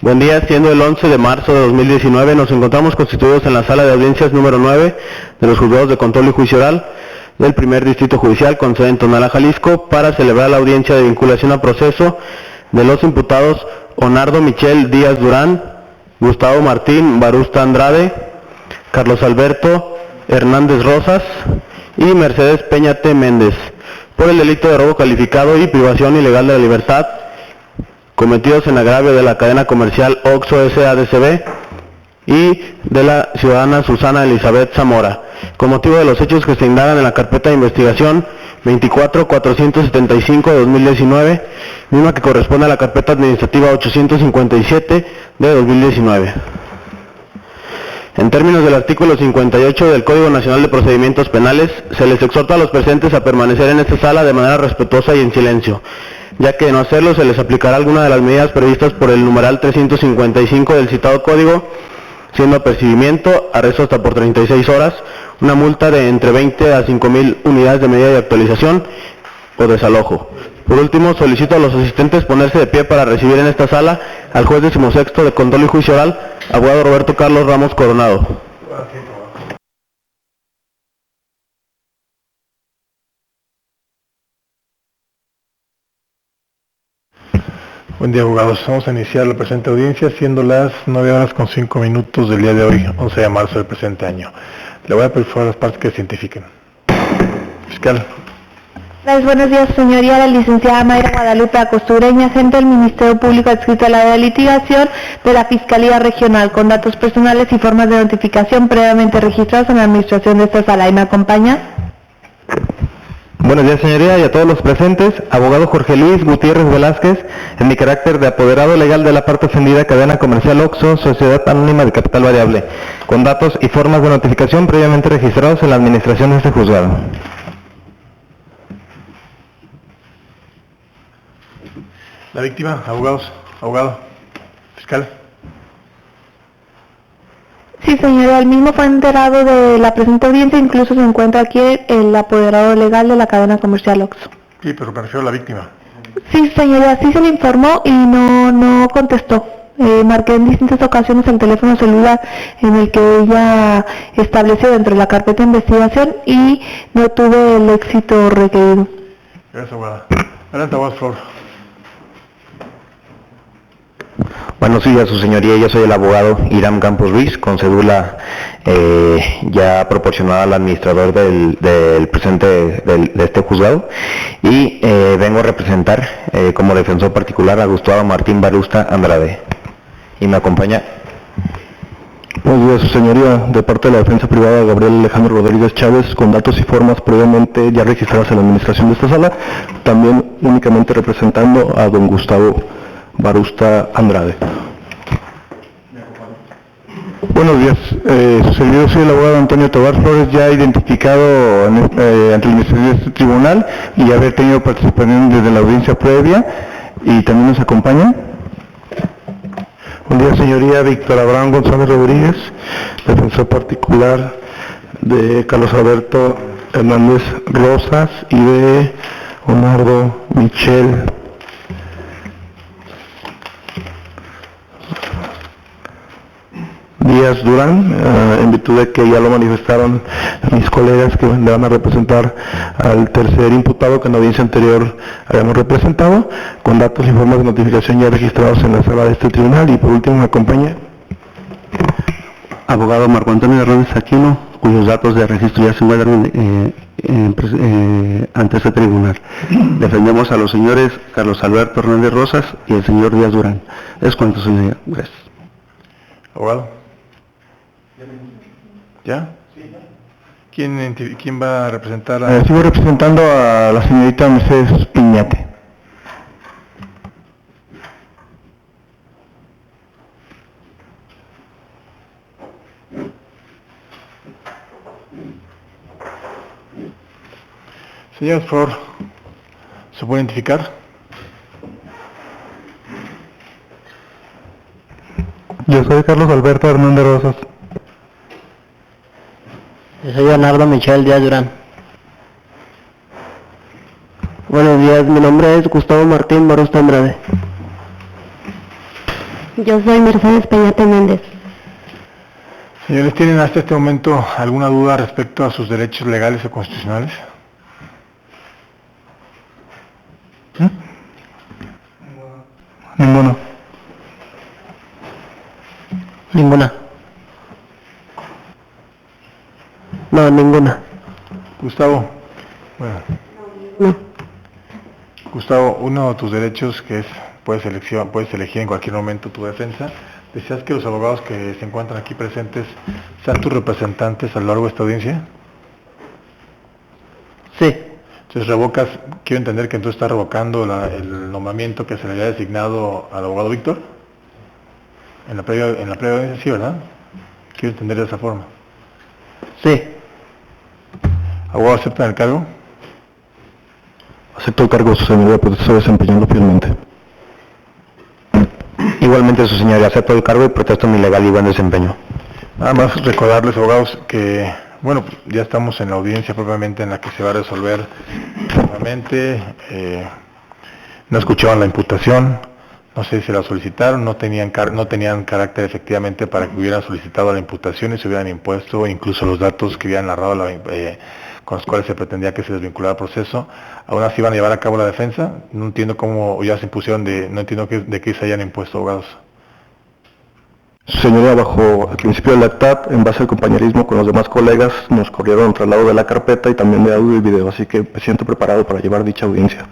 Buen día, siendo el 11 de marzo de 2019, nos encontramos constituidos en la sala de audiencias número 9 de los juzgados de control y juicio oral del primer distrito judicial con sede en Tonalá, Jalisco, para celebrar la audiencia de vinculación a proceso de los imputados Onardo Michel Díaz Durán, Gustavo Martín Barusta Andrade, Carlos Alberto Hernández Rosas y Mercedes Peñate Méndez, por el delito de robo calificado y privación ilegal de la libertad, cometidos en agravio de la cadena comercial Oxxo S.A.D.C.B. y de la ciudadana Susana Elizabeth Zamora, con motivo de los hechos que se indagan en la carpeta de investigación 24-475-2019, misma que corresponde a la carpeta administrativa 857 de 2019. En términos del artículo 58 del Código Nacional de Procedimientos Penales, se les exhorta a los presentes a permanecer en esta sala de manera respetuosa y en silencio, ya que de no hacerlo se les aplicará alguna de las medidas previstas por el numeral 355 del citado código, siendo apercibimiento, arresto hasta por 36 horas, una multa de entre 20 a 5,000 unidades de medida de actualización o desalojo. Por último, solicito a los asistentes ponerse de pie para recibir en esta sala al juez 16º de control y juicio oral, abogado Roberto Carlos Ramos Coronado. Buen día, abogados. Vamos a iniciar la presente audiencia siendo las 9:05 del día de hoy, 11 de marzo del presente año. Le voy a pedir por favor a las partes que se identifiquen. Fiscal. Buenos días, señoría. La licenciada Mayra Guadalupe Acostureña, agente del Ministerio Público adscrito a la área de litigación de la Fiscalía Regional, con datos personales y formas de notificación previamente registrados en la administración de esta sala. ¿Y me acompaña? Buenos días, señoría, y a todos los presentes. Abogado Jorge Luis Gutiérrez Velázquez, en mi carácter de apoderado legal de la parte ofendida cadena comercial Oxxo, Sociedad Anónima de Capital Variable, con datos y formas de notificación previamente registrados en la administración de este juzgado. La víctima, abogados, abogado, fiscal. Sí, señora, el mismo fue enterado de la presente audiencia, incluso se encuentra aquí el apoderado legal de la cadena comercial Oxxo. Sí, pero me refiero a la víctima. Sí, señora, sí se le informó y no contestó. Marqué en distintas ocasiones el teléfono celular en el que ella estableció dentro de la carpeta de investigación y no tuve el éxito requerido. Gracias, abogada. Adelante, abogado, por favor. Buenos días, su señoría. Yo soy el abogado Iram Campos Ruiz, con cédula ya proporcionada al administrador del presente de este juzgado, y vengo a representar como defensor particular a Gustavo Martín Barusta Andrade. Y me acompaña. Buenos días, su señoría. De parte de la defensa privada, Gabriel Alejandro Rodríguez Chávez, con datos y formas previamente ya registradas en la administración de esta sala, también únicamente representando a don Gustavo Barusta Andrade. Buenos días, su servidor soy el abogado Antonio Tobar Flores, ya identificado ante el Ministerio de este tribunal y haber tenido participación desde la audiencia previa, y también nos acompaña. Buen día, señoría. Víctor Abraham González Rodríguez, defensor particular de Carlos Alberto Hernández Rosas y de Onardo Michel Díaz Durán, en virtud de que ya lo manifestaron mis colegas que le van a representar al tercer imputado que en la audiencia anterior habíamos representado, con datos y formas de notificación ya registrados en la sala de este tribunal. Y por último me acompaña Abogado Marco Antonio Hernández Aquino, cuyos datos de registro ya se encuentran ante este tribunal. Defendemos a los señores Carlos Alberto Hernández Rosas y el señor Díaz Durán. Es cuanto, señoría. Gracias. Abogado. ¿Ya? ¿Quién va a representar a...? Sigo representando a la señorita Mercedes Piñate. Señor, por favor, ¿se puede identificar? Yo soy Carlos Alberto Hernández Rosas. Yo soy Onardo Michel Díaz Durán. Buenos días, mi nombre es Gustavo Martín Barusta Andrade. Yo soy Mercedes Peñate Méndez. Señores, ¿tienen hasta este momento alguna duda respecto a sus derechos legales o constitucionales? Ninguno. Ninguna. No, ninguna. Gustavo. Bueno. No. Gustavo, uno de tus derechos que es puedes elegir en cualquier momento tu defensa. ¿Deseas que los abogados que se encuentran aquí presentes sean tus representantes a lo largo de esta audiencia? Sí. Entonces quiero entender que entonces estás revocando el nombramiento que se le había designado al abogado Víctor. En la previa audiencia, sí, ¿verdad? Quiero entender de esa forma. Sí. ¿Abogado acepta el cargo? Acepto el cargo, su señoría, pues estoy desempeñando fielmente. Igualmente, su señoría, acepto el cargo y protesto mi legal y buen desempeño. Nada más recordarles, abogados, que, bueno, ya estamos en la audiencia propiamente en la que se va a resolver nuevamente. No escuchaban la imputación, no sé si la solicitaron, no tenían carácter efectivamente para que hubieran solicitado la imputación y se hubieran impuesto incluso los datos que hubieran narrado con los cuales se pretendía que se desvinculara el proceso. Aún así van a llevar a cabo la defensa. No entiendo cómo ya se impusieron no entiendo de qué se hayan impuesto, abogados. Señoría, bajo el principio de lealtad, en base al compañerismo con los demás colegas, nos corrieron el traslado de la carpeta y también de audio y video, así que me siento preparado para llevar dicha audiencia.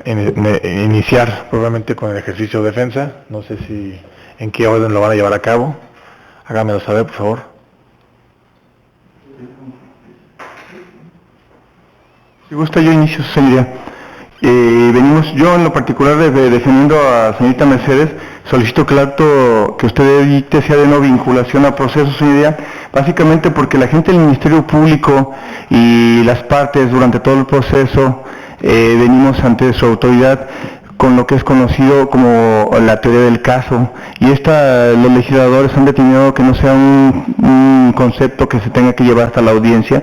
Iniciar probablemente con el ejercicio de defensa. No sé si en qué orden lo van a llevar a cabo. Háganmelo saber, por favor. Si gusta, yo inicio, señoría. Venimos, yo en lo particular defendiendo a la señorita Mercedes, solicito que el acto que usted edite sea de no vinculación a proceso, señoría, básicamente porque la gente del Ministerio Público y las partes durante todo el proceso venimos ante su autoridad con lo que es conocido como la teoría del caso, y los legisladores han determinado que no sea un concepto que se tenga que llevar hasta la audiencia,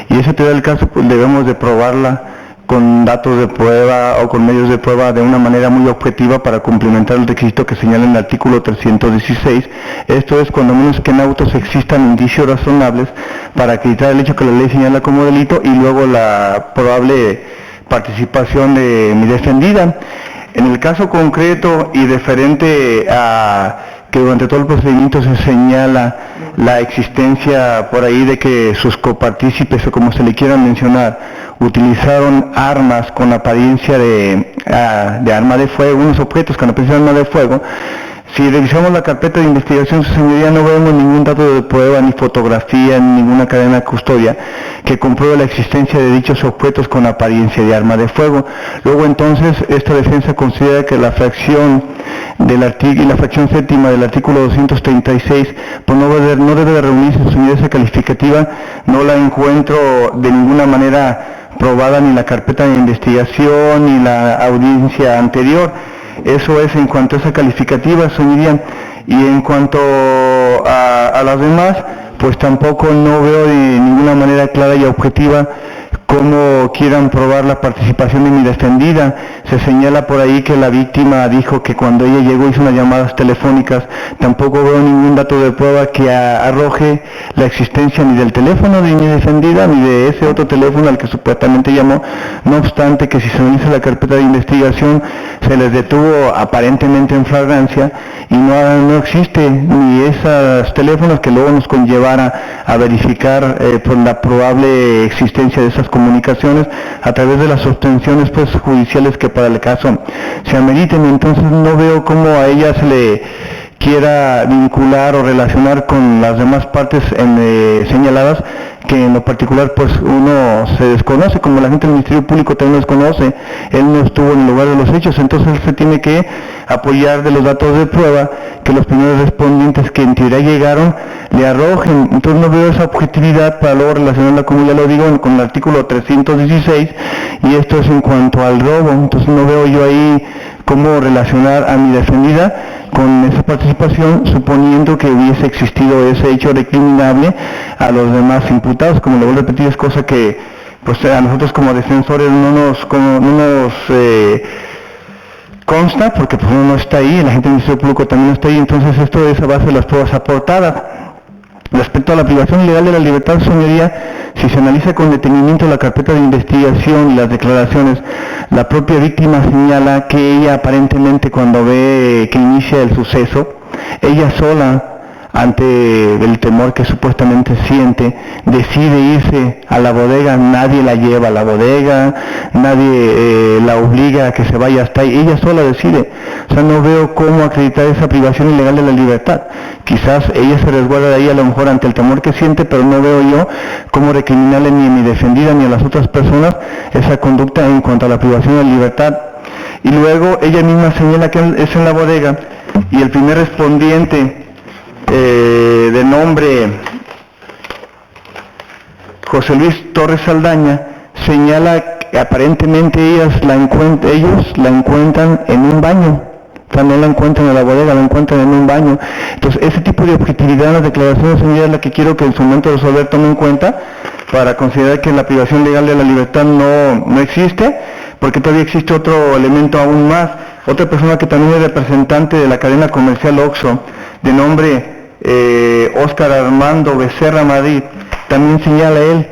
y esa teoría del caso pues debemos de probarla con datos de prueba o con medios de prueba de una manera muy objetiva para complementar el requisito que señala en el artículo 316, esto es cuando menos que en autos existan indicios razonables para acreditar el hecho que la ley señala como delito y luego la probable participación de mi defendida. En el caso concreto y referente a que durante todo el procedimiento se señala la existencia por ahí de que sus copartícipes o como se le quiera mencionar utilizaron armas con apariencia de arma de fuego, unos objetos con apariencia de arma de fuego. Si revisamos la carpeta de investigación, su señoría, no vemos ningún dato de prueba, ni fotografía, ni ninguna cadena de custodia que compruebe la existencia de dichos objetos con apariencia de arma de fuego. Luego entonces, esta defensa considera que la fracción del artículo y la fracción séptima del artículo 236, pues no debe de reunirse, su señoría, esa calificativa, no la encuentro de ninguna manera probada ni la carpeta de investigación ni la audiencia anterior. Eso es en cuanto a esa calificativa, señoría, y en cuanto a las demás, pues tampoco no veo de ninguna manera clara y objetiva cómo quieran probar la participación de mi defendida. Se señala por ahí que la víctima dijo que cuando ella llegó hizo unas llamadas telefónicas. Tampoco veo ningún dato de prueba que arroje la existencia ni del teléfono de mi defendida ni de ese otro teléfono al que supuestamente llamó. No obstante que si se analiza la carpeta de investigación se les detuvo aparentemente en flagrancia y no existe ni esos teléfonos que luego nos conllevara a verificar por la probable existencia de esas comunicaciones a través de las obtenciones pues judiciales que para el caso se ameriten. Entonces no veo cómo a ella se le quiera vincular o relacionar con las demás partes señaladas, que en lo particular pues uno se desconoce, como la gente del Ministerio Público también desconoce, él no estuvo en el lugar de los hechos, entonces él se tiene que apoyar de los datos de prueba que los primeros respondientes que en teoría llegaron le arrojen. Entonces no veo esa objetividad para luego relacionarla, como ya lo digo, con el artículo 316, y esto es en cuanto al robo. Entonces no veo yo ahí cómo relacionar a mi defendida con esa participación, suponiendo que hubiese existido ese hecho recriminable a los demás imputados. Como le voy a repetir, es cosa que pues a nosotros como defensores no nos consta, porque pues uno no está ahí, el agente del Ministerio Público también no está ahí, entonces esto es a base de las pruebas aportadas. Respecto a la privación ilegal de la libertad, señoría, si se analiza con detenimiento la carpeta de investigación y las declaraciones, la propia víctima señala que ella aparentemente cuando ve que inicia el suceso, ella sola, ante el temor que supuestamente siente, decide irse a la bodega, nadie la lleva a la bodega, nadie la obliga a que se vaya hasta ahí, ella sola decide. O sea, no veo cómo acreditar esa privación ilegal de la libertad. Quizás ella se resguarda de ahí a lo mejor ante el temor que siente, pero no veo yo cómo recriminarle ni a mi defendida ni a las otras personas esa conducta en cuanto a la privación de la libertad. Y luego ella misma señala que es en la bodega y el primer respondiente de nombre José Luis Torres Saldaña señala que aparentemente ellos la encuentran en un baño, o sea, no la encuentran en la bodega, la encuentran en un baño. Entonces ese tipo de objetividad en las declaraciones, señora, es la que quiero que en su momento resolver tome en cuenta para considerar que la privación legal de la libertad no existe, porque todavía existe otro elemento aún más. Otra persona que también es representante de la cadena comercial Oxxo, de nombre Óscar Armando Becerra Madrid, también señala él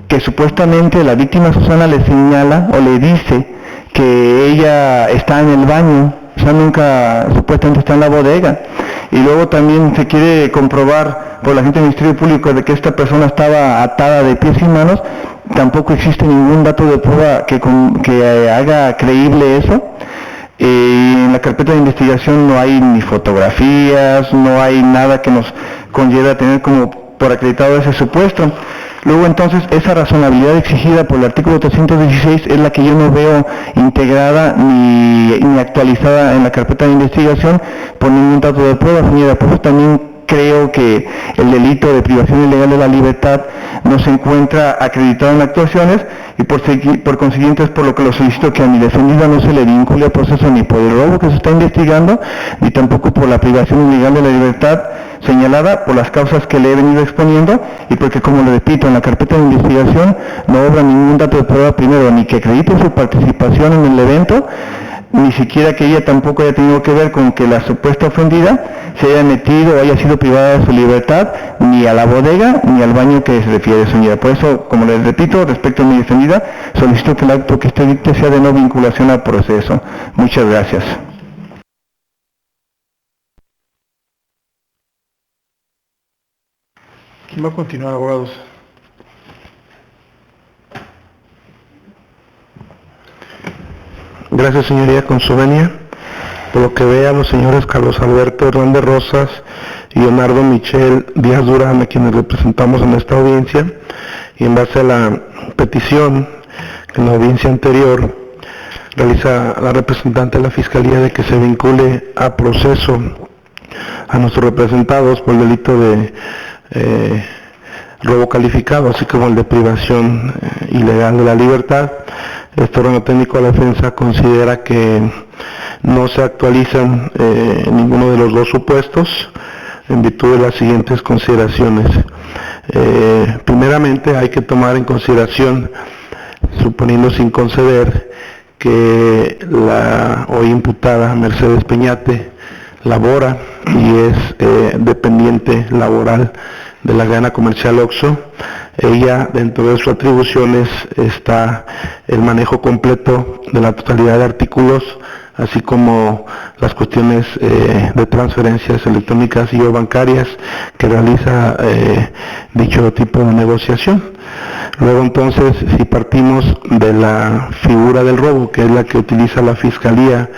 que supuestamente la víctima Susana le señala o le dice que ella está en el baño, o sea, nunca supuestamente está en la bodega. Y luego también se quiere comprobar por la gente del Ministerio Público de que esta persona estaba atada de pies y manos. Tampoco existe ningún dato de prueba que haga creíble eso. En la carpeta de investigación no hay ni fotografías, no hay nada que nos conlleve a tener como por acreditado ese supuesto. Luego entonces esa razonabilidad exigida por el artículo 316 es la que yo no veo integrada ni actualizada en la carpeta de investigación por ningún dato de prueba, señora. Por eso también creo que el delito de privación ilegal de la libertad no se encuentra acreditado en actuaciones y por consiguiente es por lo que lo solicito que a mi defendida no se le vincule al proceso ni por el robo que se está investigando, ni tampoco por la privación ilegal de la libertad señalada por las causas que le he venido exponiendo y porque, como le repito, en la carpeta de investigación no obra ningún dato de prueba primero, ni que acredite su participación en el evento, ni siquiera que ella tampoco haya tenido que ver con que la supuesta ofendida se haya metido o haya sido privada de su libertad, ni a la bodega ni al baño que se refiere, señora. Por eso, como les repito, respecto a mi defendida, solicito que el acto que usted dicte sea de no vinculación al proceso. Muchas gracias. ¿Quién va a continuar, abogados? Gracias, señoría, con su venia. Por lo que vea, los señores Carlos Alberto Hernández Rosas y Leonardo Michel Díaz Durán, a quienes representamos en esta audiencia, y en base a la petición que en la audiencia anterior realiza la representante de la Fiscalía de que se vincule a proceso a nuestros representados por el delito de robo calificado, así como el de privación ilegal de la libertad. Este órgano técnico de la defensa considera que no se actualizan ninguno de los dos supuestos en virtud de las siguientes consideraciones. Primeramente, hay que tomar en consideración, suponiendo sin conceder, que la hoy imputada Mercedes Peñate labora y es dependiente laboral de la cadena comercial Oxxo. Ella, dentro de sus atribuciones, está el manejo completo de la totalidad de artículos, así como las cuestiones de transferencias electrónicas y o bancarias que realiza dicho tipo de negociación. Luego, entonces, si partimos de la figura del robo, que es la que utiliza la Fiscalía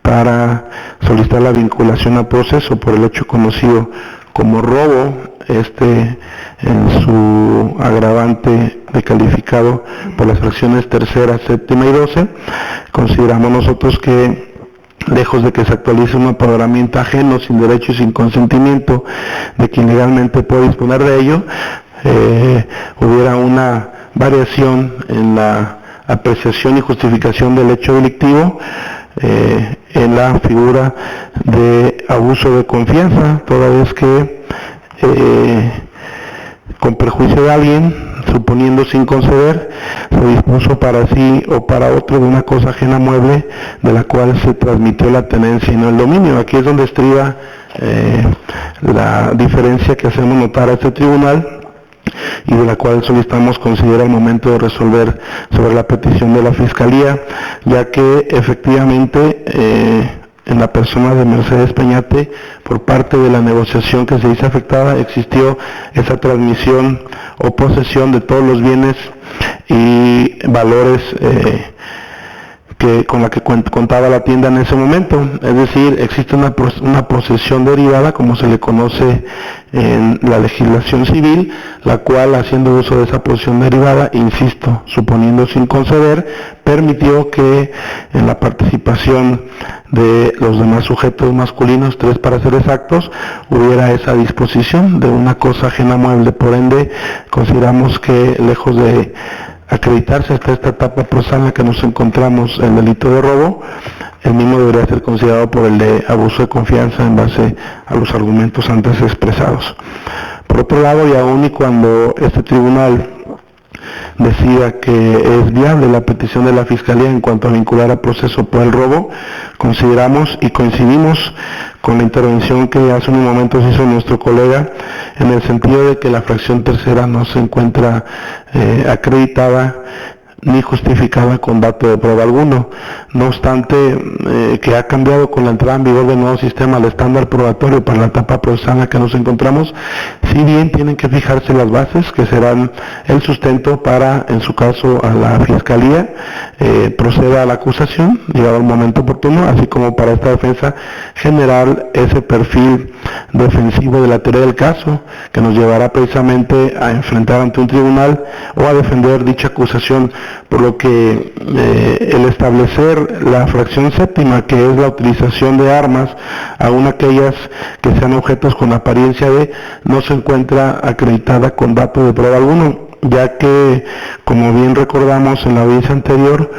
para solicitar la vinculación a proceso por el hecho conocido como robo, en su agravante de calificado por las fracciones tercera, séptima y 12, consideramos nosotros que, lejos de que se actualice un apoderamiento ajeno, sin derecho y sin consentimiento de quien legalmente puede disponer de ello, hubiera una variación en la apreciación y justificación del hecho delictivo en la figura de abuso de confianza, toda vez que con perjuicio de alguien suponiendo sin conceder, se dispuso para sí o para otro de una cosa ajena mueble de la cual se transmitió la tenencia y no el dominio. Aquí es donde estriba la diferencia que hacemos notar a este tribunal y de la cual solicitamos considerar al momento de resolver sobre la petición de la Fiscalía, ya que efectivamente en la persona de Mercedes Peñate, por parte de la negociación que se dice afectada, existió esa transmisión o posesión de todos los bienes y valores con la que contaba la tienda en ese momento. Es decir, existe una posesión derivada, como se le conoce en la legislación civil, la cual, haciendo uso de esa posesión derivada, insisto, suponiendo sin conceder, permitió que en la participación de los demás sujetos masculinos, 3 para ser exactos, hubiera esa disposición de una cosa ajena mueble. Por ende, consideramos que, lejos de acreditarse hasta esta etapa procesal en la que nos encontramos el delito de robo, el mismo debería ser considerado por el de abuso de confianza en base a los argumentos antes expresados. Por otro lado, y aún y cuando este tribunal decida que es viable la petición de la Fiscalía en cuanto a vincular a proceso por el robo, consideramos y coincidimos con la intervención que hace unos momentos hizo nuestro colega, en el sentido de que la fracción tercera no se encuentra acreditada ni justificada con dato de prueba alguno. No obstante, que ha cambiado con la entrada en vigor del nuevo sistema el estándar probatorio para la etapa procesal en la que nos encontramos, si bien tienen que fijarse las bases que serán el sustento para, en su caso, a la Fiscalía proceda a la acusación, llegado el momento oportuno, así como para esta defensa generar ese perfil defensivo de la teoría del caso, que nos llevará precisamente a enfrentar ante un tribunal o a defender dicha acusación, por lo que el establecer la fracción séptima, que es la utilización de armas, aun aquellas que sean objetos con apariencia de, no se encuentra acreditada con dato de prueba alguno, ya que, como bien recordamos en la audiencia anterior,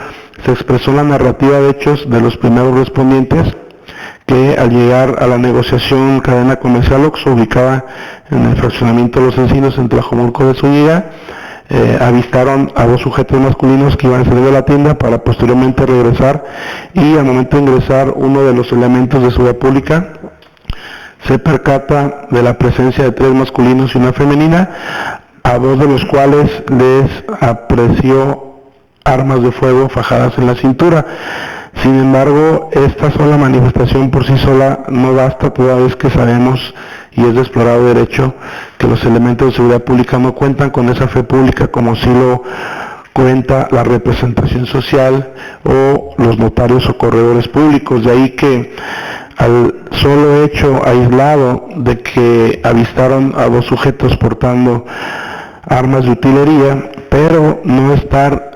se expresó la narrativa de hechos de los primeros respondientes, que al llegar a la negociación cadena comercial Oxxo, ubicada en el fraccionamiento de Los Encinos en Tlajomulco de Zúñiga, avistaron a 2 sujetos masculinos que iban a salir de la tienda para posteriormente regresar, y al momento de ingresar, uno de los elementos de seguridad pública se percata de la presencia de 3 masculinos y una femenina, a 2 de los cuales les apreció armas de fuego fajadas en la cintura. Sin embargo, esta sola manifestación por sí sola no basta, toda vez que sabemos, y es de explorado derecho, que los elementos de seguridad pública no cuentan con esa fe pública como sí lo cuenta la representación social o los notarios o corredores públicos. De ahí que al solo hecho aislado de que avistaron a 2 sujetos portando armas de utilería, pero no estar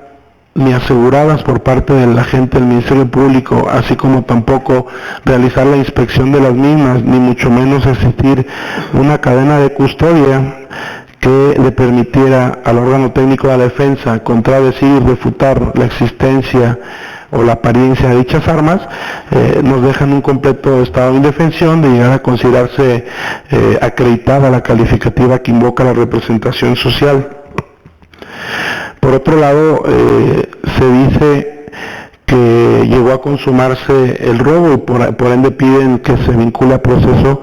ni aseguradas por parte del agente del Ministerio Público, así como tampoco realizar la inspección de las mismas, ni mucho menos existir una cadena de custodia que le permitiera al órgano técnico de la defensa contradecir y refutar la existencia o la apariencia de dichas armas, nos dejan un completo estado de indefensión de llegar a considerarse acreditada la calificativa que invoca la representación social. Por otro lado, se dice que llegó a consumarse el robo y por ende piden que se vincule a proceso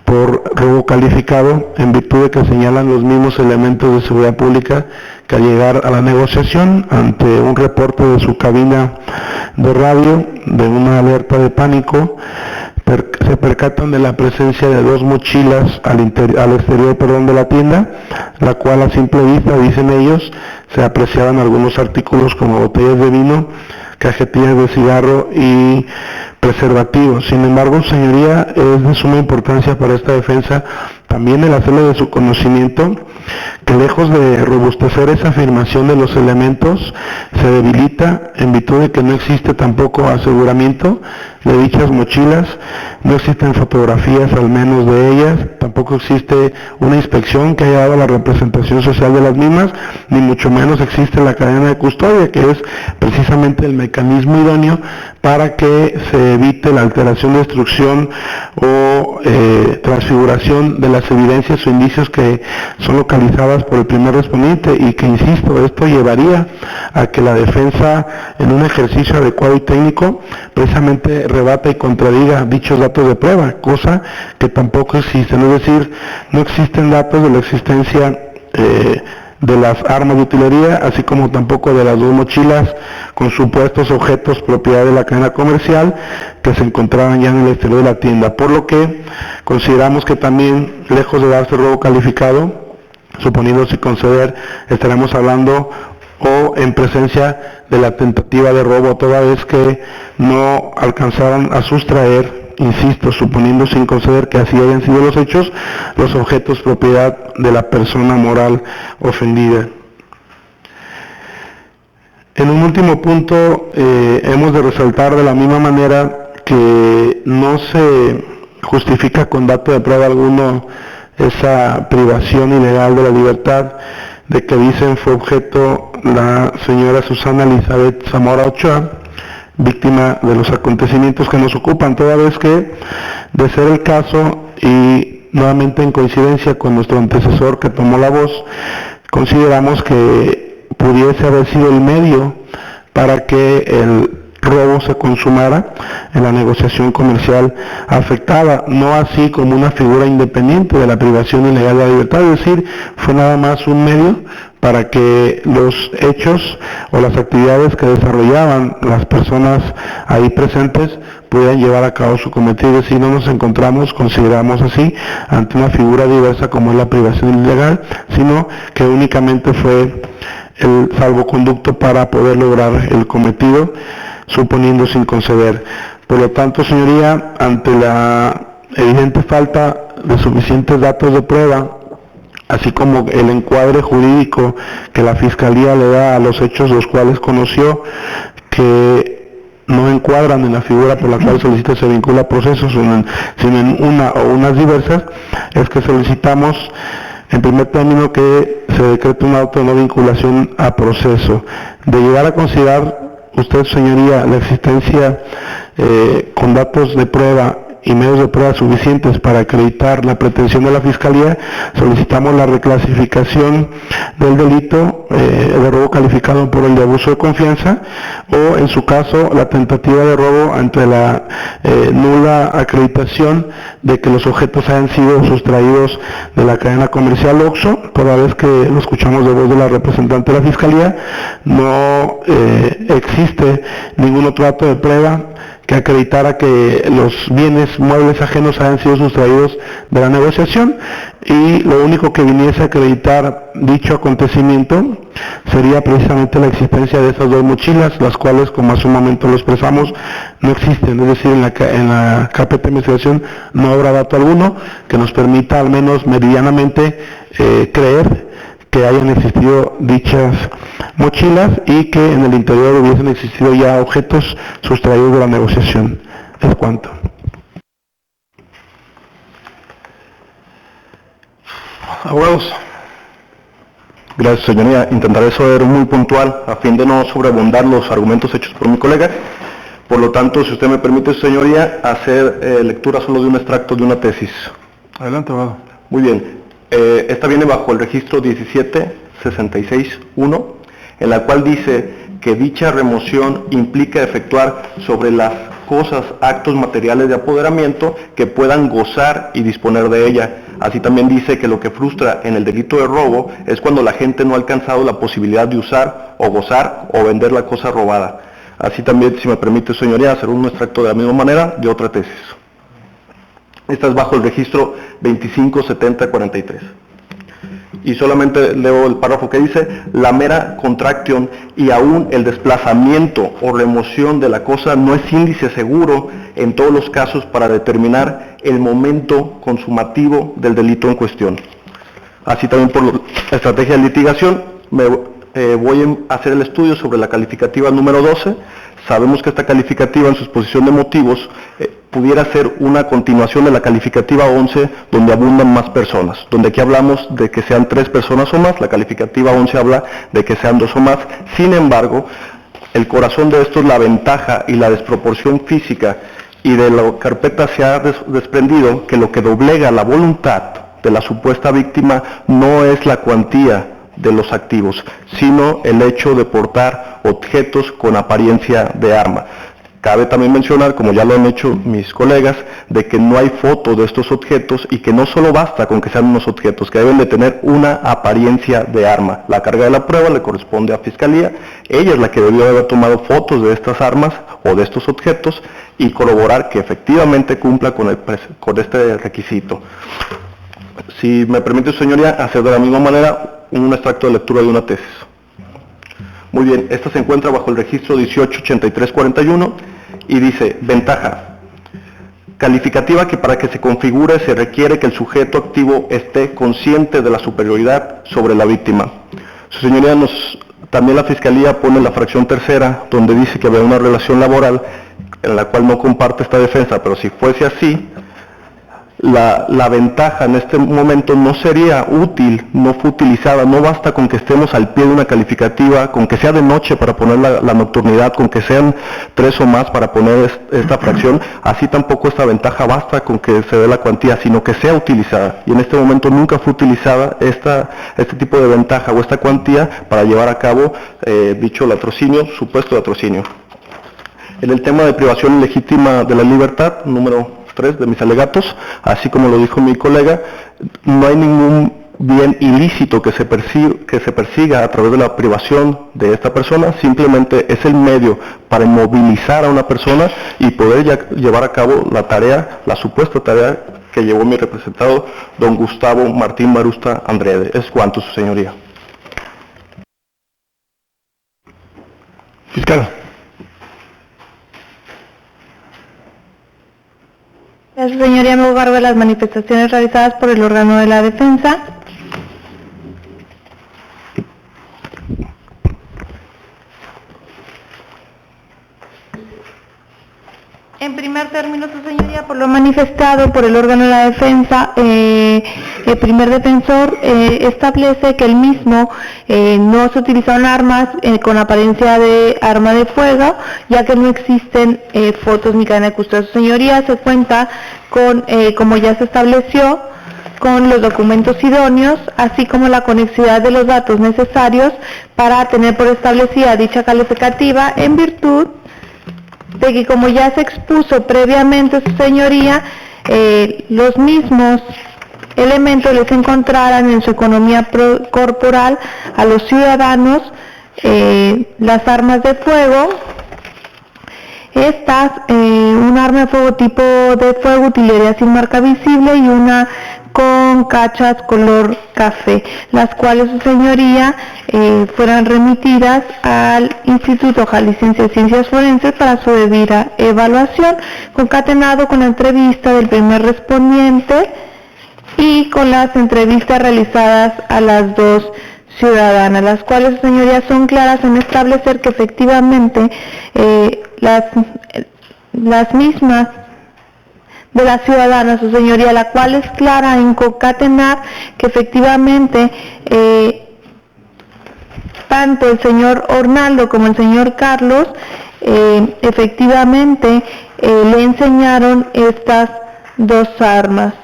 por robo calificado, en virtud de que señalan los mismos elementos de seguridad pública que al llegar a la negociación, ante un reporte de su cabina de radio de una alerta de pánico, se percatan de la presencia de 2 mochilas al exterior de la tienda, la cual a simple vista, dicen ellos, se apreciaban algunos artículos como botellas de vino, cajetillas de cigarro y preservativos. Sin embargo, señoría, es de suma importancia para esta defensa también el hacerle de su conocimiento que, lejos de robustecer esa afirmación de los elementos, se debilita en virtud de que no existe tampoco aseguramiento de dichas mochilas, no existen fotografías al menos de ellas, tampoco existe una inspección que haya dado la representación social de las mismas, ni mucho menos existe la cadena de custodia, que es precisamente el mecanismo idóneo para que se evite la alteración, destrucción o transfiguración de las evidencias o indicios que son localizados realizadas por el primer respondiente y que, insisto, esto llevaría a que la defensa, en un ejercicio adecuado y técnico, precisamente rebata y contradiga dichos datos de prueba, cosa que tampoco existen. Es decir, no existen datos de la existencia de las armas de utilería, así como tampoco de las 2 mochilas con supuestos objetos propiedad de la cadena comercial que se encontraban ya en el exterior de la tienda, por lo que consideramos que también, lejos de darse robo calificado, suponiendo sin conceder, estaremos hablando o en presencia de la tentativa de robo, toda vez que no alcanzaron a sustraer, insisto, suponiendo sin conceder que así hayan sido los hechos, los objetos propiedad de la persona moral ofendida. En un último punto, hemos de resaltar de la misma manera que no se justifica con dato de prueba alguno esa privación ilegal de la libertad de que dicen fue objeto la señora Susana Elizabeth Zamora Ochoa, víctima de los acontecimientos que nos ocupan, toda vez que, de ser el caso, y nuevamente en coincidencia con nuestro antecesor que tomó la voz, consideramos que pudiese haber sido el medio para que el robo se consumara en la negociación comercial afectada, no así como una figura independiente de la privación ilegal de la libertad, es decir, fue nada más un medio para que los hechos o las actividades que desarrollaban las personas ahí presentes pudieran llevar a cabo su cometido. Es decir, no nos encontramos, consideramos así, ante una figura diversa como es la privación ilegal, sino que únicamente fue el salvoconducto para poder lograr el cometido, suponiendo sin conceder. Por lo tanto, señoría, ante la evidente falta de suficientes datos de prueba, así como el encuadre jurídico que la Fiscalía le da a los hechos los cuales conoció, que no encuadran en la figura por la cual solicita se vincula a procesos, sino en una o unas diversas, es que solicitamos, en primer término, que se decrete un auto de no vinculación a proceso. De llegar a considerar usted, señoría, la existencia con datos de prueba y medios de prueba suficientes para acreditar la pretensión de la Fiscalía, solicitamos la reclasificación del delito de robo calificado por el de abuso de confianza, o en su caso la tentativa de robo ante la nula acreditación de que los objetos hayan sido sustraídos de la cadena comercial OXXO, toda vez que lo escuchamos de voz de la representante de la Fiscalía, no existe ningún otro dato de prueba que acreditara que los bienes muebles ajenos hayan sido sustraídos de la negociación, y lo único que viniese a acreditar dicho acontecimiento sería precisamente la existencia de esas 2 mochilas, las cuales, como hace un momento lo expresamos, no existen. Es decir, en la carpeta de investigación no habrá dato alguno que nos permita al menos meridianamente creer que hayan existido dichas mochilas y que en el interior hubiesen existido ya objetos sustraídos de la negociación. Es cuanto. Abogados. Gracias, señoría. Intentaré ser muy puntual a fin de no sobreabundar los argumentos hechos por mi colega. Por lo tanto, si usted me permite, señoría, hacer lectura solo de un extracto de una tesis. Adelante, abogado. Muy bien. Esta viene bajo el registro 1766.1, en la cual dice que dicha remoción implica efectuar sobre las cosas actos materiales de apoderamiento que puedan gozar y disponer de ella. Así también dice que lo que frustra en el delito de robo es cuando la gente no ha alcanzado la posibilidad de usar o gozar o vender la cosa robada. Así también, si me permite, señoría, hacer un extracto de la misma manera de otra tesis. Esta es bajo el registro 257043. Y solamente leo el párrafo que dice: la mera contracción y aún el desplazamiento o remoción de la cosa no es índice seguro en todos los casos para determinar el momento consumativo del delito en cuestión. Así también, por la estrategia de litigación, voy a hacer el estudio sobre la calificativa número 12. Sabemos que esta calificativa, en su exposición de motivos, pudiera ser una continuación de la calificativa 11, donde abundan más personas, donde aquí hablamos de que sean 3 personas o más. La calificativa 11 habla de que sean 2 o más. Sin embargo, el corazón de esto es la ventaja y la desproporción física, y de la carpeta se ha desprendido que lo que doblega la voluntad de la supuesta víctima no es la cuantía de los activos, sino el hecho de portar objetos con apariencia de arma. Cabe también mencionar, como ya lo han hecho mis colegas, de que no hay foto de estos objetos y que no solo basta con que sean unos objetos, que deben de tener una apariencia de arma. La carga de la prueba le corresponde a Fiscalía, ella es la que debió haber tomado fotos de estas armas o de estos objetos y corroborar que efectivamente cumpla con este requisito. Si me permite, señoría, hacer de la misma manera un extracto de lectura de una tesis. Muy bien, esta se encuentra bajo el registro 188341 y dice: ventaja calificativa que para que se configure se requiere que el sujeto activo esté consciente de la superioridad sobre la víctima. Su señoría, también la Fiscalía pone la fracción tercera donde dice que había una relación laboral en la cual no comparte esta defensa, pero si fuese así, la ventaja en este momento no sería útil, no fue utilizada, no basta con que estemos al pie de una calificativa, con que sea de noche para poner la nocturnidad, con que sean 3 o más para poner esta fracción, así tampoco esta ventaja basta con que se dé la cuantía, sino que sea utilizada, y en este momento nunca fue utilizada este tipo de ventaja o esta cuantía para llevar a cabo dicho latrocinio, supuesto latrocinio. En el tema de privación ilegítima de la libertad, número 3 de mis alegatos, así como lo dijo mi colega, no hay ningún bien ilícito que se persiga a través de la privación de esta persona, simplemente es el medio para inmovilizar a una persona y poder llevar a cabo la supuesta tarea que llevó mi representado, don Gustavo Martín Marusta Andrede. Es cuanto, su señoría. Fiscal. Gracias, señoría. Me hago cargo de las manifestaciones realizadas por el órgano de la defensa. En primer término, su señoría, por lo manifestado por el órgano de la defensa, el primer defensor establece que el mismo no se utilizaron armas con apariencia de arma de fuego, ya que no existen fotos ni cadena de custodia. Su señoría se cuenta con, como ya se estableció, con los documentos idóneos, así como la conexidad de los datos necesarios para tener por establecida dicha calificativa, en virtud de que, como ya se expuso previamente, su señoría, los mismos elementos les encontraran en su economía corporal a los ciudadanos las armas de fuego. Estas, un arma de fuego tipo de fuego, utilería sin marca visible y una con cachas color café, las cuales, su señoría, fueran remitidas al Instituto Jalisciense de Ciencias Forenses para su debida evaluación, concatenado con la entrevista del primer respondiente y con las entrevistas realizadas a las dos ciudadanas, las cuales, su señoría, son claras en establecer que efectivamente las mismas de la ciudadana, su señoría, la cual es clara en concatenar que efectivamente tanto el señor Ornaldo como el señor Carlos efectivamente le enseñaron estas dos armas.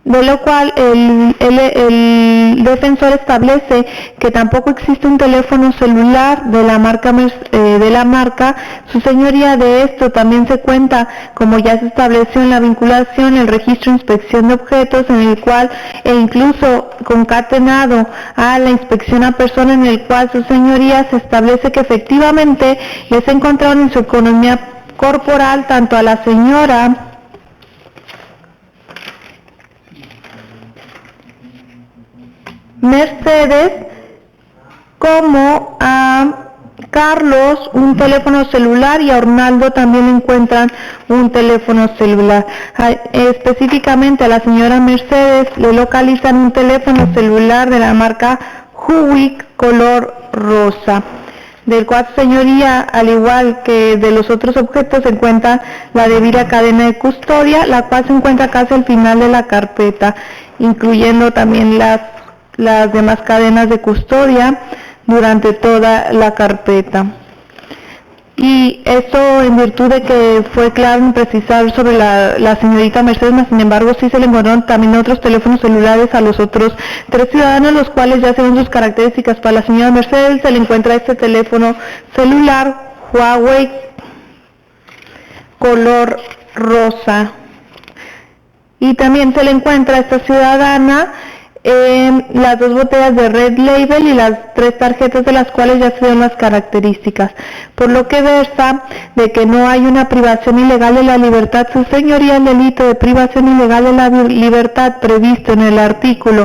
De lo cual el defensor establece que tampoco existe un teléfono celular de la marca, su señoría. De esto también se cuenta, como ya se estableció en la vinculación, el registro de inspección de objetos, en el cual, e incluso concatenado a la inspección a persona, en el cual, su señoría, se establece que efectivamente les encontraron en su economía corporal tanto a la señora Mercedes como a Carlos un teléfono celular, y a Ornaldo también encuentran un teléfono celular. Específicamente a la señora Mercedes le localizan un teléfono celular de la marca Huawei color rosa, del cual, su señoría, al igual que de los otros objetos, se encuentra la debida cadena de custodia, la cual se encuentra casi al final de la carpeta, incluyendo también las demás cadenas de custodia durante toda la carpeta. Y eso en virtud de que fue claro en precisar sobre la señorita Mercedes, sin embargo sí se le encontraron también otros teléfonos celulares a los otros 3 ciudadanos, los cuales ya según sus características. Para la señora Mercedes se le encuentra este teléfono celular Huawei color rosa, y también se le encuentra a esta ciudadana las 2 botellas de Red Label y las 3 tarjetas, de las cuales ya se dieron las características, por lo que versa de que no hay una privación ilegal de la libertad. Su señoría, el delito de privación ilegal de la libertad previsto en el artículo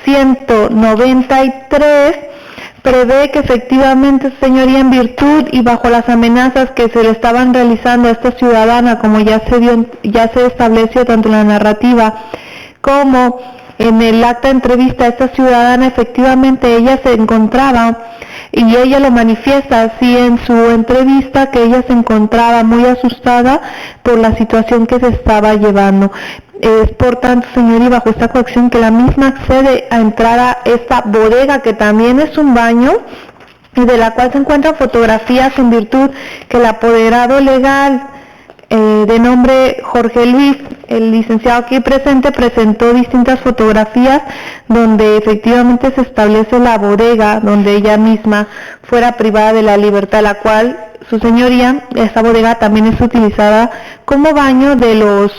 193 prevé que efectivamente, señoría, en virtud y bajo las amenazas que se le estaban realizando a esta ciudadana, como ya se estableció tanto en la narrativa como en el acta de entrevista, esta ciudadana efectivamente ella se encontraba, y ella lo manifiesta así en su entrevista, que ella se encontraba muy asustada por la situación que se estaba llevando. Es por tanto, señor, y bajo esta coacción que la misma accede a entrar a esta bodega, que también es un baño, y de la cual se encuentran fotografías, en virtud que el apoderado legal de nombre Jorge Luis, el licenciado aquí presente, presentó distintas fotografías donde efectivamente se establece la bodega donde ella misma fuera privada de la libertad, la cual, su señoría, esta bodega también es utilizada como baño de los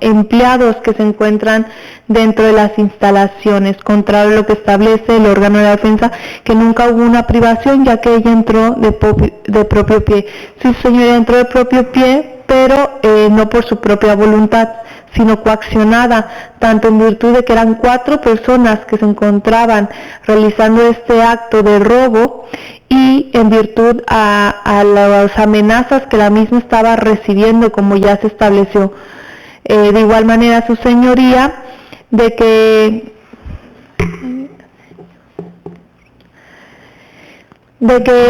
empleados que se encuentran dentro de las instalaciones, contrario a lo que establece el órgano de la defensa, que nunca hubo una privación, ya que ella entró de propio pie. Sí, señoría, entró de propio pie, pero no por su propia voluntad, sino coaccionada, tanto en virtud de que eran 4 personas que se encontraban realizando este acto de robo, y en virtud a las amenazas que la misma estaba recibiendo, como ya se estableció. De igual manera, su señoría, de que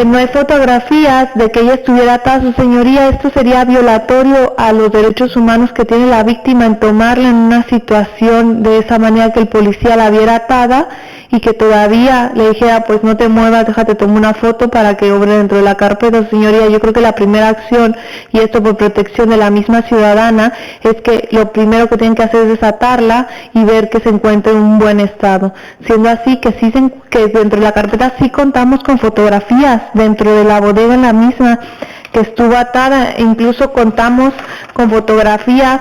no hay fotografías de que ella estuviera atada, su señoría, esto sería violatorio a los derechos humanos que tiene la víctima en tomarla en una situación de esa manera, que el policía la viera atada y que todavía le dijera, pues no te muevas, déjate tomar una foto para que obre dentro de la carpeta. Su señoría, yo creo que la primera acción, y esto por protección de la misma ciudadana, es que lo primero que tienen que hacer es desatarla y ver que se encuentre en un buen estado. Siendo así que que dentro de la carpeta sí contamos con fotografías dentro de la bodega en la misma que estuvo atada, e incluso contamos con fotografías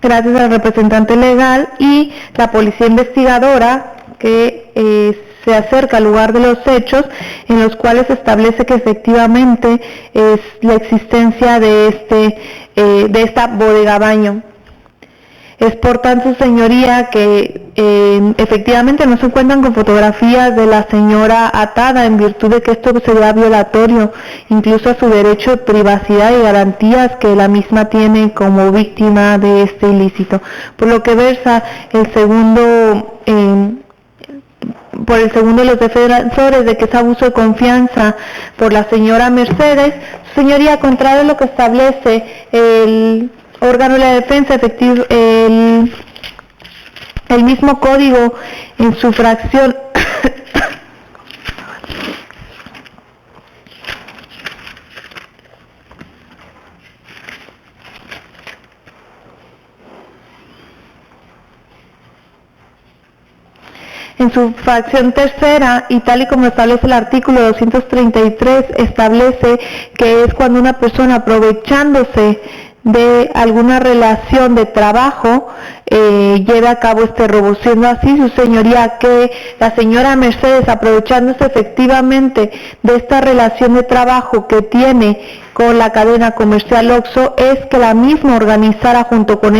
gracias al representante legal y la policía investigadora que se acerca al lugar de los hechos, en los cuales se establece que efectivamente es la existencia de esta bodega baño. Es por tanto, señoría, que efectivamente no se encuentran con fotografías de la señora atada, en virtud de que esto sería violatorio incluso a su derecho de privacidad y garantías que la misma tiene como víctima de este ilícito. Por lo que versa por el segundo de los defensores de que es abuso de confianza por la señora Mercedes, señoría, contrario a lo que establece el órgano de la defensa, el mismo código en su fracción en su fracción tercera, y tal y como establece el artículo 233, establece que es cuando una persona, aprovechándose de alguna relación de trabajo, lleve a cabo este robo. Siendo así, su señoría, que la señora Mercedes, aprovechándose efectivamente de esta relación de trabajo que tiene con la cadena comercial Oxxo, es que la misma organizara junto con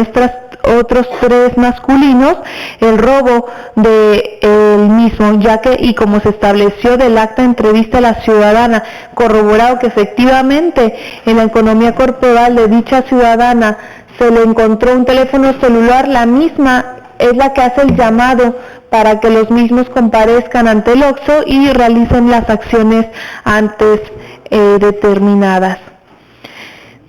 otros 3 masculinos el robo de el mismo, ya que, y como se estableció del acta de entrevista a la ciudadana, corroborado que efectivamente en la economía corporal de dicha ciudadana se le encontró un teléfono celular, la misma es la que hace el llamado para que los mismos comparezcan ante el Oxxo y realicen las acciones antes determinadas.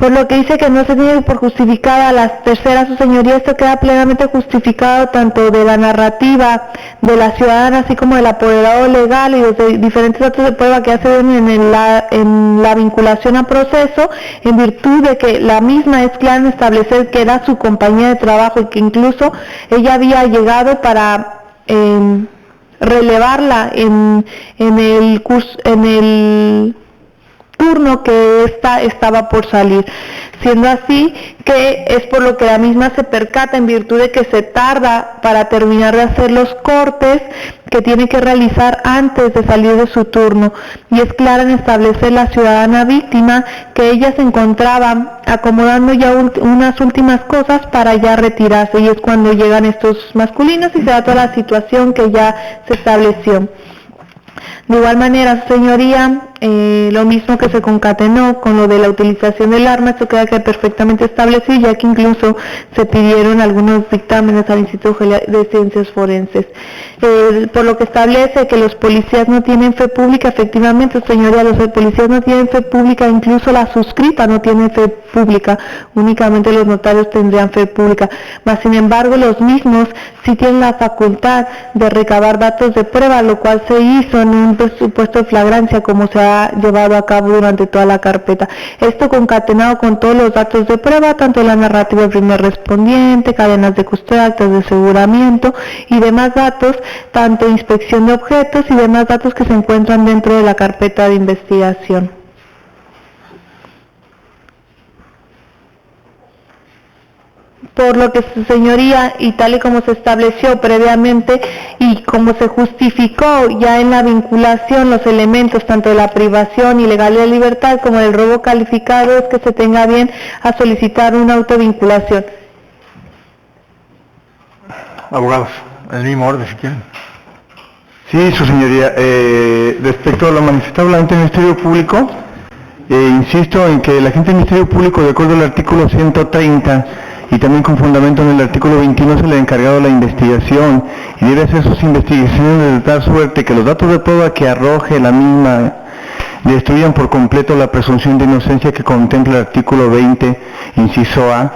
Por lo que dice que no se tiene por justificada la tercera, su señoría, esto queda plenamente justificado tanto de la narrativa de la ciudadana, así como del apoderado legal y de diferentes datos de prueba que hacen en la vinculación a proceso, en virtud de que la misma es clara en establecer que era su compañía de trabajo y que incluso ella había llegado para relevarla en el turno que ésta estaba por salir, siendo así que es por lo que la misma se percata en virtud de que se tarda para terminar de hacer los cortes que tiene que realizar antes de salir de su turno, y es clara en establecer la ciudadana víctima que ella se encontraba acomodando ya unas últimas cosas para ya retirarse, y es cuando llegan estos masculinos y se da toda la situación que ya se estableció. De igual manera, señoría, lo mismo que se concatenó con lo de la utilización del arma, esto queda perfectamente establecido, ya que incluso se pidieron algunos dictámenes al Instituto de Ciencias Forenses. Por lo que establece que los policías no tienen fe pública, efectivamente, señoría, los policías no tienen fe pública, incluso la suscrita no tiene fe pública, únicamente los notarios tendrían fe pública, mas sin embargo los mismos sí tienen la facultad de recabar datos de prueba, lo cual se hizo en un presupuesto de flagrancia como se ha llevado a cabo durante toda la carpeta. Esto concatenado con todos los datos de prueba, tanto la narrativa del primer respondiente, cadenas de custodia, actas de aseguramiento y demás datos, tanto inspección de objetos y demás datos que se encuentran dentro de la carpeta de investigación. Por lo que su señoría, y tal y como se estableció previamente y como se justificó ya en la vinculación, los elementos tanto de la privación ilegal de libertad como del robo calificado, es que se tenga bien a solicitar una autovinculación. Abogados, en el mismo orden si quieren. Sí, su señoría, respecto a lo manifestado ante el Ministerio Público, insisto en que el agente del Ministerio Público, de acuerdo al artículo 130, y también con fundamento en el artículo 21, se le ha encargado la investigación y debe hacer sus investigaciones de tal suerte que los datos de prueba que arroje la misma destruyan por completo la presunción de inocencia que contempla el artículo 20, inciso A,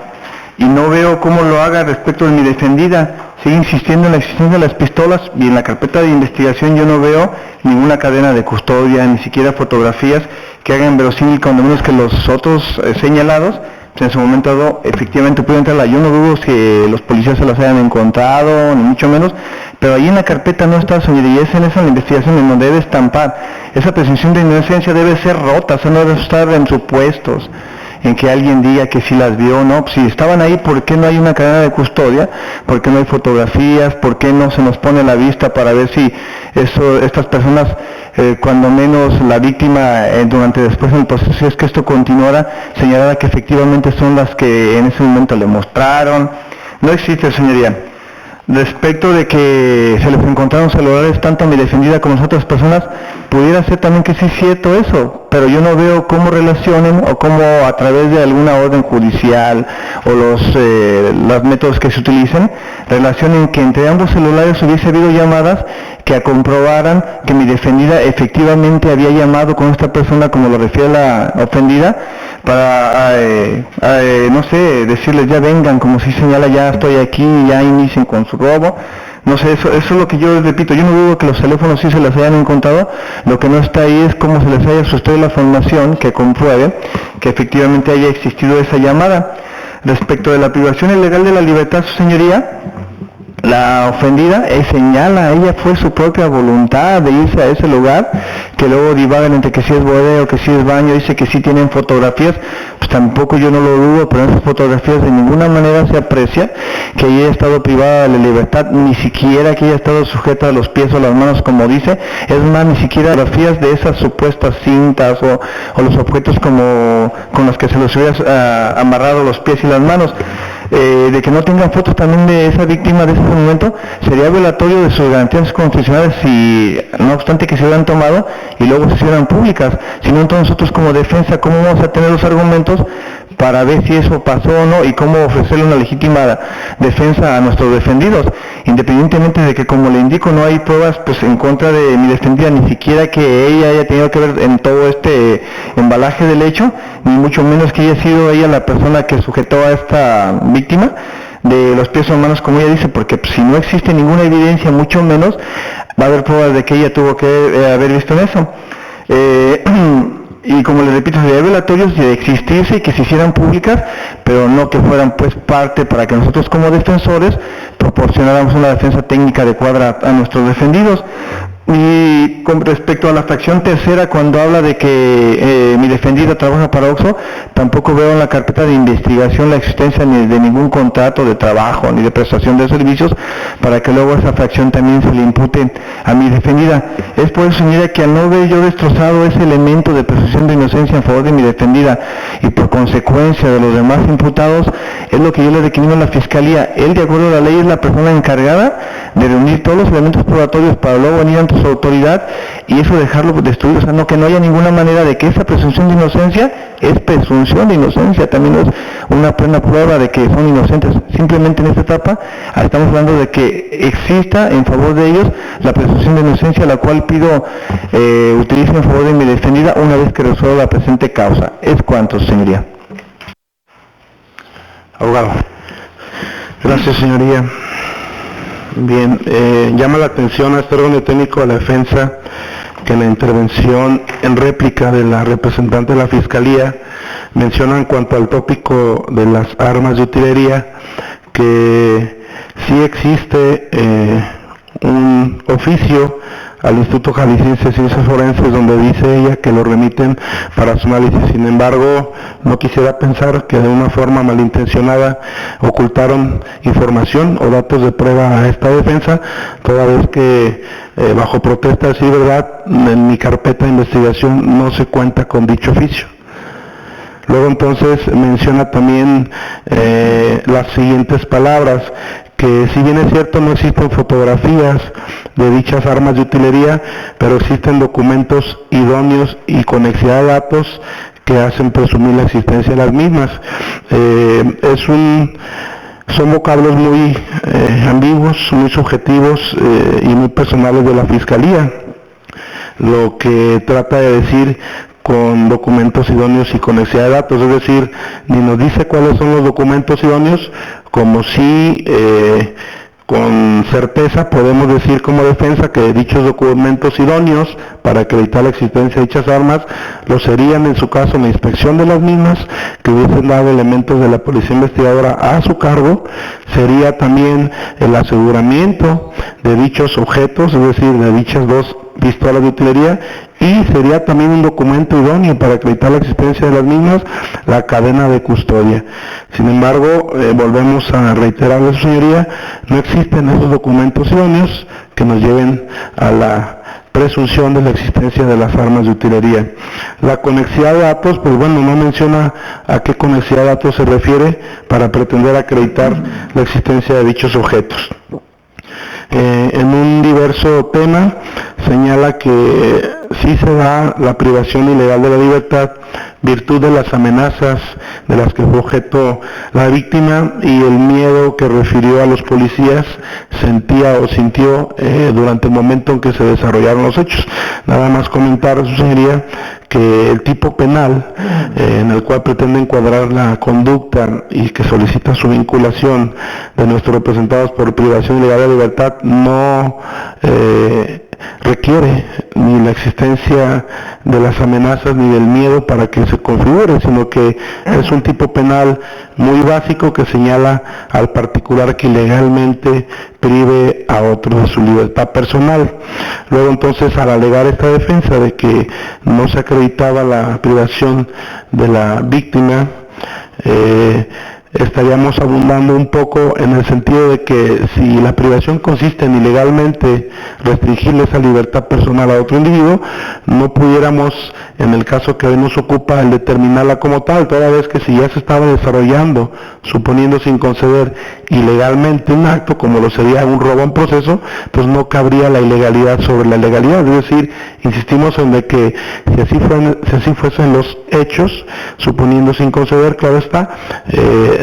y no veo cómo lo haga respecto de mi defendida. Sigue insistiendo en la existencia de las pistolas y en la carpeta de investigación yo no veo ninguna cadena de custodia, ni siquiera fotografías que hagan verosímil, cuando menos que los otros señalados en su momento dado efectivamente puede entrarla. Yo no dudo que los policías se las hayan encontrado, ni mucho menos, pero ahí en la carpeta no está, señoría, y es en esa investigación en donde debe estampar. Esa presunción de inocencia debe ser rota, o sea, no debe estar en supuestos, en que alguien diga que sí las vio, no, si estaban ahí, ¿por qué no hay una cadena de custodia? ¿Por qué no hay fotografías? ¿Por qué no se nos pone la vista para ver si estas personas, cuando menos la víctima, después en el proceso, si es que esto continuara, señalara que efectivamente son las que en ese momento le mostraron? No existe, señoría. Respecto de que se les encontraron celulares tanto a mi defendida como a las otras personas, pudiera ser también que sí es cierto eso, pero yo no veo cómo relacionen o cómo a través de alguna orden judicial o los métodos que se utilicen, relacionen que entre ambos celulares hubiese habido llamadas que comprobaran que mi defendida efectivamente había llamado con esta persona, como lo refiere la ofendida, para, no sé, decirles ya vengan, como si señala ya estoy aquí, ya inicien con su robo. No sé, eso es lo que yo repito. Yo no dudo que los teléfonos sí se las hayan encontrado. Lo que no está ahí es cómo se les haya sustentado la formación que compruebe que efectivamente haya existido esa llamada. Respecto de la privación ilegal de la libertad, su señoría, la ofendida señala, ella fue su propia voluntad de irse a ese lugar, que luego divagan entre que si es bodega o que si es baño, dice que sí tienen fotografías, pues tampoco yo no lo dudo, pero en esas fotografías de ninguna manera se aprecia que ella haya estado privada de la libertad, ni siquiera que haya estado sujeta a los pies o las manos como dice, es más, ni siquiera fotografías de esas supuestas cintas o los objetos como con los que se los hubiera amarrado los pies y las manos. De que no tengan fotos también de esa víctima de ese momento, sería violatorio de sus garantías constitucionales si, no obstante que se hubieran tomado y luego se hicieran públicas. Si no, entonces nosotros como defensa, ¿cómo vamos a tener los argumentos para ver si eso pasó o no y cómo ofrecerle una legítima defensa a nuestros defendidos? independientemente de que, como le indico, no hay pruebas pues en contra de mi defendida, ni siquiera que ella haya tenido que ver en todo este embalaje del hecho, ni mucho menos que haya sido ella la persona que sujetó a esta víctima de los pies o manos, como ella dice, porque pues, si no existe ninguna evidencia, mucho menos va a haber pruebas de que ella tuvo que haber visto en eso. Y como les repito, sería revelatorios de existirse y que se hicieran públicas, pero no que fueran pues parte para que nosotros como defensores proporcionáramos una defensa técnica adecuada a nuestros defendidos. Y con respecto a la fracción tercera, cuando habla de que mi defendida trabaja para OXXO, tampoco veo en la carpeta de investigación la existencia ni de ningún contrato de trabajo ni de prestación de servicios para que luego esa fracción también se le impute a mi defendida. Es por eso, señora, que al no ver yo destrozado ese elemento de presunción de inocencia en favor de mi defendida y por consecuencia de los demás imputados, es lo que yo le recrimino a la Fiscalía. Él, de acuerdo a la ley, es la persona encargada de reunir todos los elementos probatorios para luego venir ante su autoridad y eso dejarlo destruido, o sea, no, que no haya ninguna manera de que esa presunción de inocencia es presunción de inocencia, también es una plena prueba de que son inocentes. Simplemente en esta etapa estamos hablando de que exista en favor de ellos la presunción de inocencia, la cual pido utilicen en favor de mi defendida una vez que resuelva la presente causa. Es cuanto, señoría. Abogado. Gracias, señoría. Bien, llama la atención a este órgano técnico de la defensa que en la intervención en réplica de la representante de la Fiscalía menciona en cuanto al tópico de las armas de utilería que sí existe un oficio al Instituto Jalisciense de Ciencias Forenses donde dice ella que lo remiten para su análisis. Sin embargo, no quisiera pensar que de una forma malintencionada ocultaron información o datos de prueba a esta defensa, toda vez que bajo protesta, sí, verdad, en mi carpeta de investigación no se cuenta con dicho oficio. Luego entonces menciona también las siguientes palabras, que si bien es cierto no existen fotografías de dichas armas de utilería, pero existen documentos idóneos y conexidad de datos que hacen presumir la existencia de las mismas. Son vocablos muy ambiguos, muy subjetivos y muy personales de la Fiscalía, lo que trata de decir con documentos idóneos y conexidad de datos, es decir, ni nos dice cuáles son los documentos idóneos, como si con certeza podemos decir como defensa que dichos documentos idóneos para acreditar la existencia de dichas armas lo serían en su caso la inspección de las mismas, que hubiesen dado elementos de la policía investigadora a su cargo, sería también el aseguramiento de dichos objetos, es decir, de dichas dos pistolas de utilería, y sería también un documento idóneo para acreditar la existencia de las mismas, la cadena de custodia. Sin embargo, volvemos a reiterarle a su señoría, no existen esos documentos idóneos que nos lleven a la presunción de la existencia de las armas de utilería. La conexidad de datos, pues bueno, no menciona a qué conexidad de datos se refiere para pretender acreditar la existencia de dichos objetos. En un diverso tema señala que sí se da la privación ilegal de la libertad virtud de las amenazas de las que fue objeto la víctima y el miedo que refirió a los policías sentía o sintió durante el momento en que se desarrollaron los hechos. Nada más comentar, su señoría, que el tipo penal en el cual pretende encuadrar la conducta y que solicita su vinculación de nuestros representados por privación ilegal de libertad no requiere ni la existencia de las amenazas ni del miedo para que se configure, sino que es un tipo penal muy básico que señala al particular que ilegalmente prive a otro de su libertad personal. Luego entonces, al alegar esta defensa de que no se acreditaba la privación de la víctima, estaríamos abundando un poco en el sentido de que si la privación consiste en ilegalmente restringirle esa libertad personal a otro individuo, no pudiéramos, en el caso que hoy nos ocupa, el determinarla como tal, toda vez que si ya se estaba desarrollando, suponiendo sin conceder ilegalmente un acto, como lo sería un robo en proceso, pues no cabría la ilegalidad sobre la legalidad, es decir, Insistimos en de que si así fuesen los hechos, suponiendo sin conceder, claro está,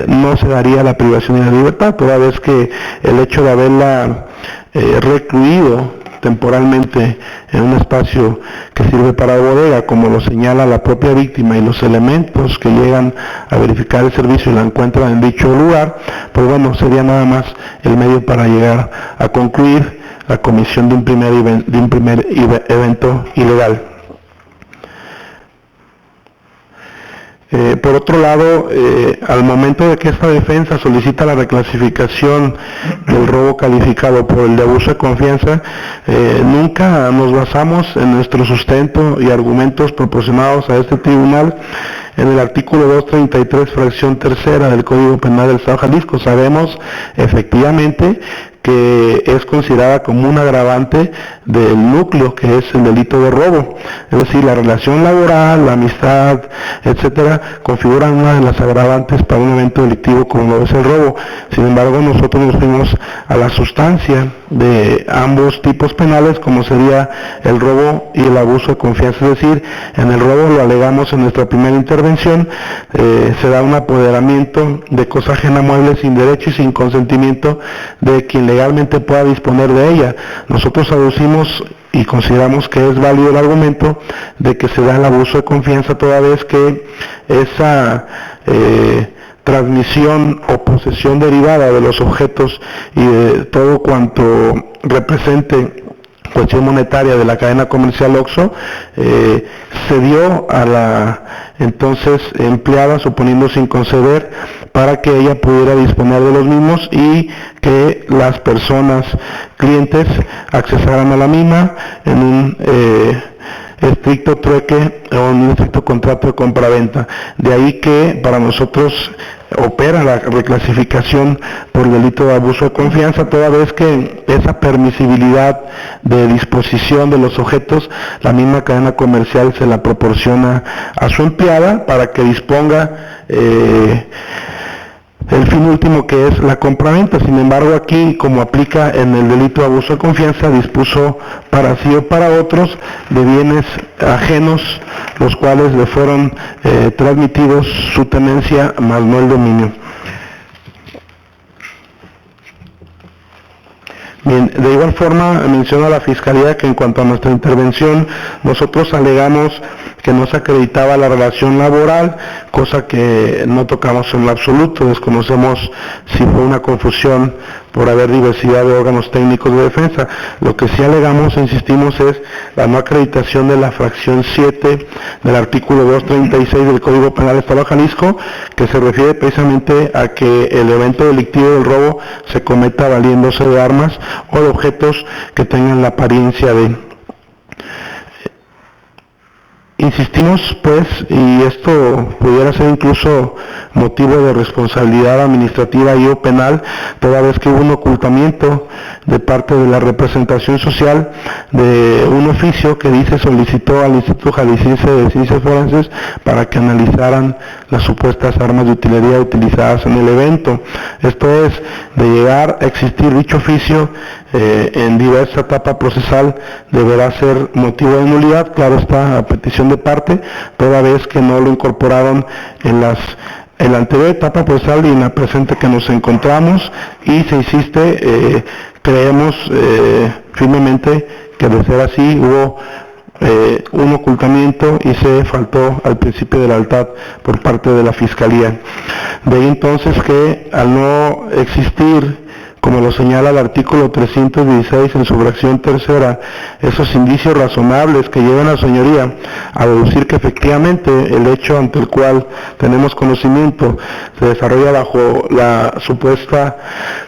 no se daría la privación de la libertad, toda vez que el hecho de haberla recluido temporalmente en un espacio que sirve para bodega, como lo señala la propia víctima y los elementos que llegan a verificar el servicio y la encuentran en dicho lugar, pues bueno, sería nada más el medio para llegar a concluir la comisión de un primer evento ilegal. Por otro lado, al momento de que esta defensa solicita la reclasificación del robo calificado por el de abuso de confianza, nunca nos basamos en nuestro sustento y argumentos proporcionados a este tribunal en el artículo 233, fracción tercera del Código Penal del Estado de Jalisco. Sabemos efectivamente que es considerada como un agravante del núcleo que es el delito de robo, es decir, la relación laboral, la amistad, etcétera, configuran una de las agravantes para un evento delictivo como lo es el robo. Sin embargo, nosotros nos fuimos a la sustancia de ambos tipos penales, como sería el robo y el abuso de confianza, es decir, en el robo, lo alegamos en nuestra primera intervención, se da un apoderamiento de cosa ajena mueble sin derecho y sin consentimiento de quien legalmente pueda disponer de ella. Nosotros aducimos y consideramos que es válido el argumento de que se da el abuso de confianza toda vez que esa transmisión o posesión derivada de los objetos y de todo cuanto represente cuestión monetaria de la cadena comercial OXXO se dio a la entonces empleada, suponiendo sin conceder, para que ella pudiera disponer de los mismos y que las personas clientes accesaran a la misma en un estricto trueque o en un estricto contrato de compraventa. De ahí que para nosotros opera la reclasificación por delito de abuso de confianza, toda vez que esa permisibilidad de disposición de los objetos, la misma cadena comercial se la proporciona a su empleada para que disponga el fin último, que es la compraventa. Sin embargo, aquí, como aplica en el delito de abuso de confianza, dispuso para sí o para otros de bienes ajenos, los cuales le fueron transmitidos su tenencia, más no el dominio. Bien, de igual forma menciona la Fiscalía que en cuanto a nuestra intervención, nosotros alegamos que no se acreditaba la relación laboral, cosa que no tocamos en lo absoluto. Desconocemos si fue una confusión por haber diversidad de órganos técnicos de defensa. Lo que sí alegamos, insistimos, es la no acreditación de la fracción 7 del artículo 236 del Código Penal del Estado de Jalisco, que se refiere precisamente a que el evento delictivo del robo se cometa valiéndose de armas o de objetos que tengan la apariencia de. Insistimos, pues, y esto pudiera ser incluso motivo de responsabilidad administrativa y o penal, toda vez que hubo un ocultamiento de parte de la representación social de un oficio que dice solicitó al Instituto Jalisciense de Ciencias Forenses para que analizaran las supuestas armas de utilería utilizadas en el evento. Esto es, de llegar a existir dicho oficio en diversa etapa procesal, deberá ser motivo de nulidad, claro está, a petición de parte, toda vez que no lo incorporaron en la anterior etapa procesal y en la presente que nos encontramos, y se insiste, creemos firmemente que de ser así hubo un ocultamiento y se faltó al principio de lealtad por parte de la Fiscalía. De ahí entonces que al no existir, como lo señala el artículo 316 en su fracción tercera, esos indicios razonables que llevan a la señoría a deducir que efectivamente el hecho ante el cual tenemos conocimiento se desarrolla bajo la supuesta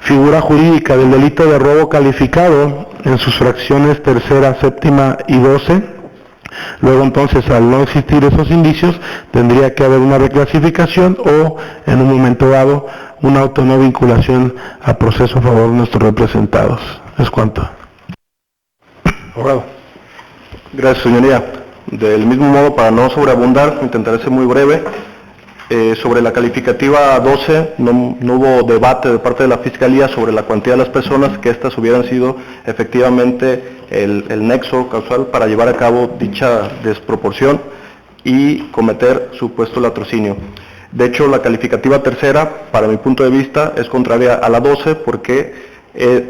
figura jurídica del delito de robo calificado en sus fracciones tercera, séptima y 12, luego entonces, al no existir esos indicios, tendría que haber una reclasificación o, en un momento dado, una auto no vinculación a proceso a favor de nuestros representados. Es cuanto. Abogado. Gracias, señoría. Del mismo modo, para no sobreabundar, intentaré ser muy breve. Sobre la calificativa 12 no hubo debate de parte de la Fiscalía sobre la cuantía de las personas, que éstas hubieran sido efectivamente el nexo causal para llevar a cabo dicha desproporción y cometer supuesto latrocinio. De hecho, la calificativa tercera, para mi punto de vista, es contraria a la 12 porque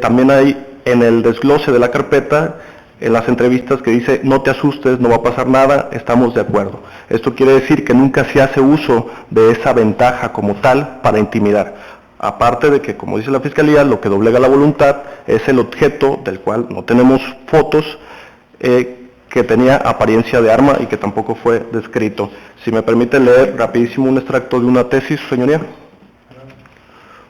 también hay en el desglose de la carpeta, en las entrevistas, que dice: no te asustes, no va a pasar nada, estamos de acuerdo. Esto quiere decir que nunca se hace uso de esa ventaja como tal para intimidar. Aparte de que, como dice la Fiscalía, lo que doblega la voluntad es el objeto del cual no tenemos fotos, que tenía apariencia de arma y que tampoco fue descrito. Si me permite leer rapidísimo un extracto de una tesis, señoría.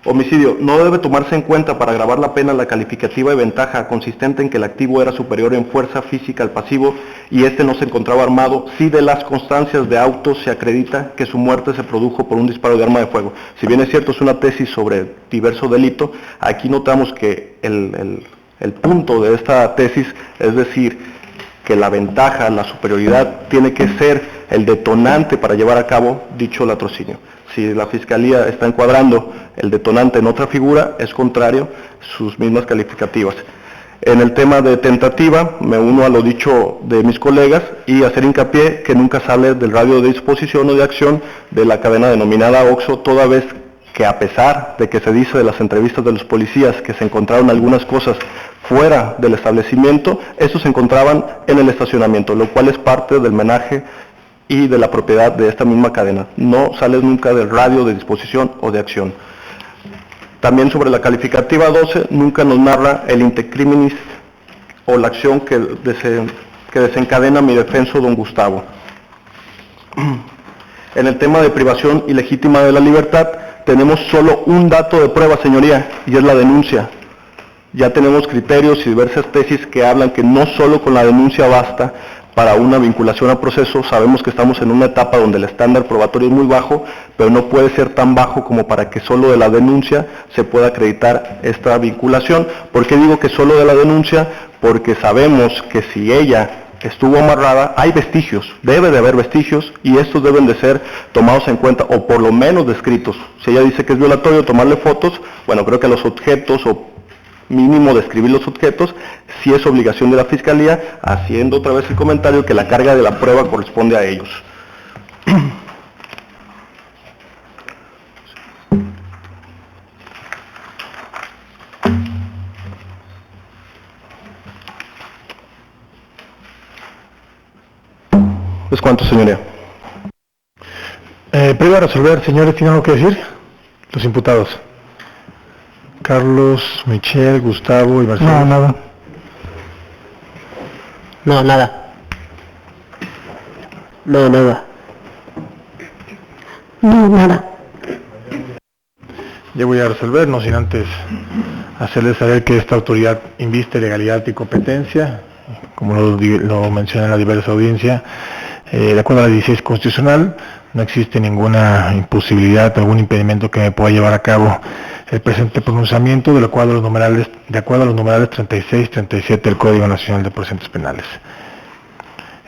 Homicidio. No debe tomarse en cuenta para agravar la pena la calificativa de ventaja consistente en que el activo era superior en fuerza física al pasivo y éste no se encontraba armado, si de las constancias de autos se acredita que su muerte se produjo por un disparo de arma de fuego. Si bien es cierto, es una tesis sobre diverso delito, aquí notamos que el punto de esta tesis es decir que la ventaja, la superioridad, tiene que ser el detonante para llevar a cabo dicho latrocinio. Si la Fiscalía está encuadrando el detonante en otra figura, es contrario sus mismas calificativas. En el tema de tentativa, me uno a lo dicho de mis colegas y hacer hincapié que nunca sale del radio de disposición o de acción de la cadena denominada OXXO, toda vez que, a pesar de que se dice de las entrevistas de los policías que se encontraron algunas cosas fuera del establecimiento, estos se encontraban en el estacionamiento, lo cual es parte del menaje y de la propiedad de esta misma cadena. No sale nunca del radio de disposición o de acción. También sobre la calificativa 12, nunca nos narra el intercriminis o la acción que desencadena mi defenso, don Gustavo. En el tema de privación ilegítima de la libertad, tenemos solo un dato de prueba, señoría, y es la denuncia. Ya tenemos criterios y diversas tesis que hablan que no solo con la denuncia basta para una vinculación a proceso. Sabemos que estamos en una etapa donde el estándar probatorio es muy bajo, pero no puede ser tan bajo como para que solo de la denuncia se pueda acreditar esta vinculación. ¿Por qué digo que solo de la denuncia? Porque sabemos que si ella estuvo amarrada, hay vestigios, debe de haber vestigios, y estos deben de ser tomados en cuenta, o por lo menos descritos. Si ella dice que es violatorio, tomarle fotos, bueno, creo que los objetos, o mínimo describir los objetos, sí es obligación de la Fiscalía, haciendo otra vez el comentario que la carga de la prueba corresponde a ellos. ¿Es cuánto, señoría? Previo a resolver, señores, ¿tienen algo que decir? Los imputados. Carlos, Michelle, Gustavo y Marcelo. No, nada. No, nada. No, nada. No, nada. Ya voy a resolver, no sin antes hacerles saber que esta autoridad inviste legalidad y competencia, como lo menciona en la diversa audiencia. De acuerdo a la 16 constitucional, no existe ninguna imposibilidad, algún impedimento que me pueda llevar a cabo el presente pronunciamiento, de acuerdo a los numerales 36 y 37 del Código Nacional de Procedimientos Penales.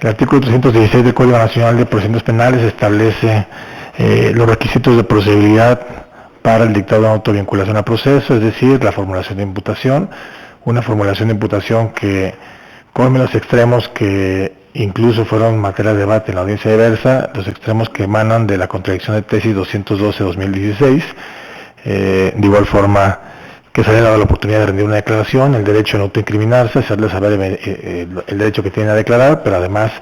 El artículo 316 del Código Nacional de Procedimientos Penales establece los requisitos de procedibilidad para el dictado de autovinculación a proceso, es decir, la formulación de imputación, una formulación de imputación que come los extremos que incluso fueron materia de debate en la audiencia diversa, los extremos que emanan de la contradicción de tesis 212-2016, de igual forma que se haya dado la oportunidad de rendir una declaración, el derecho a no autoincriminarse, hacerle saber el derecho que tienen a declarar, pero además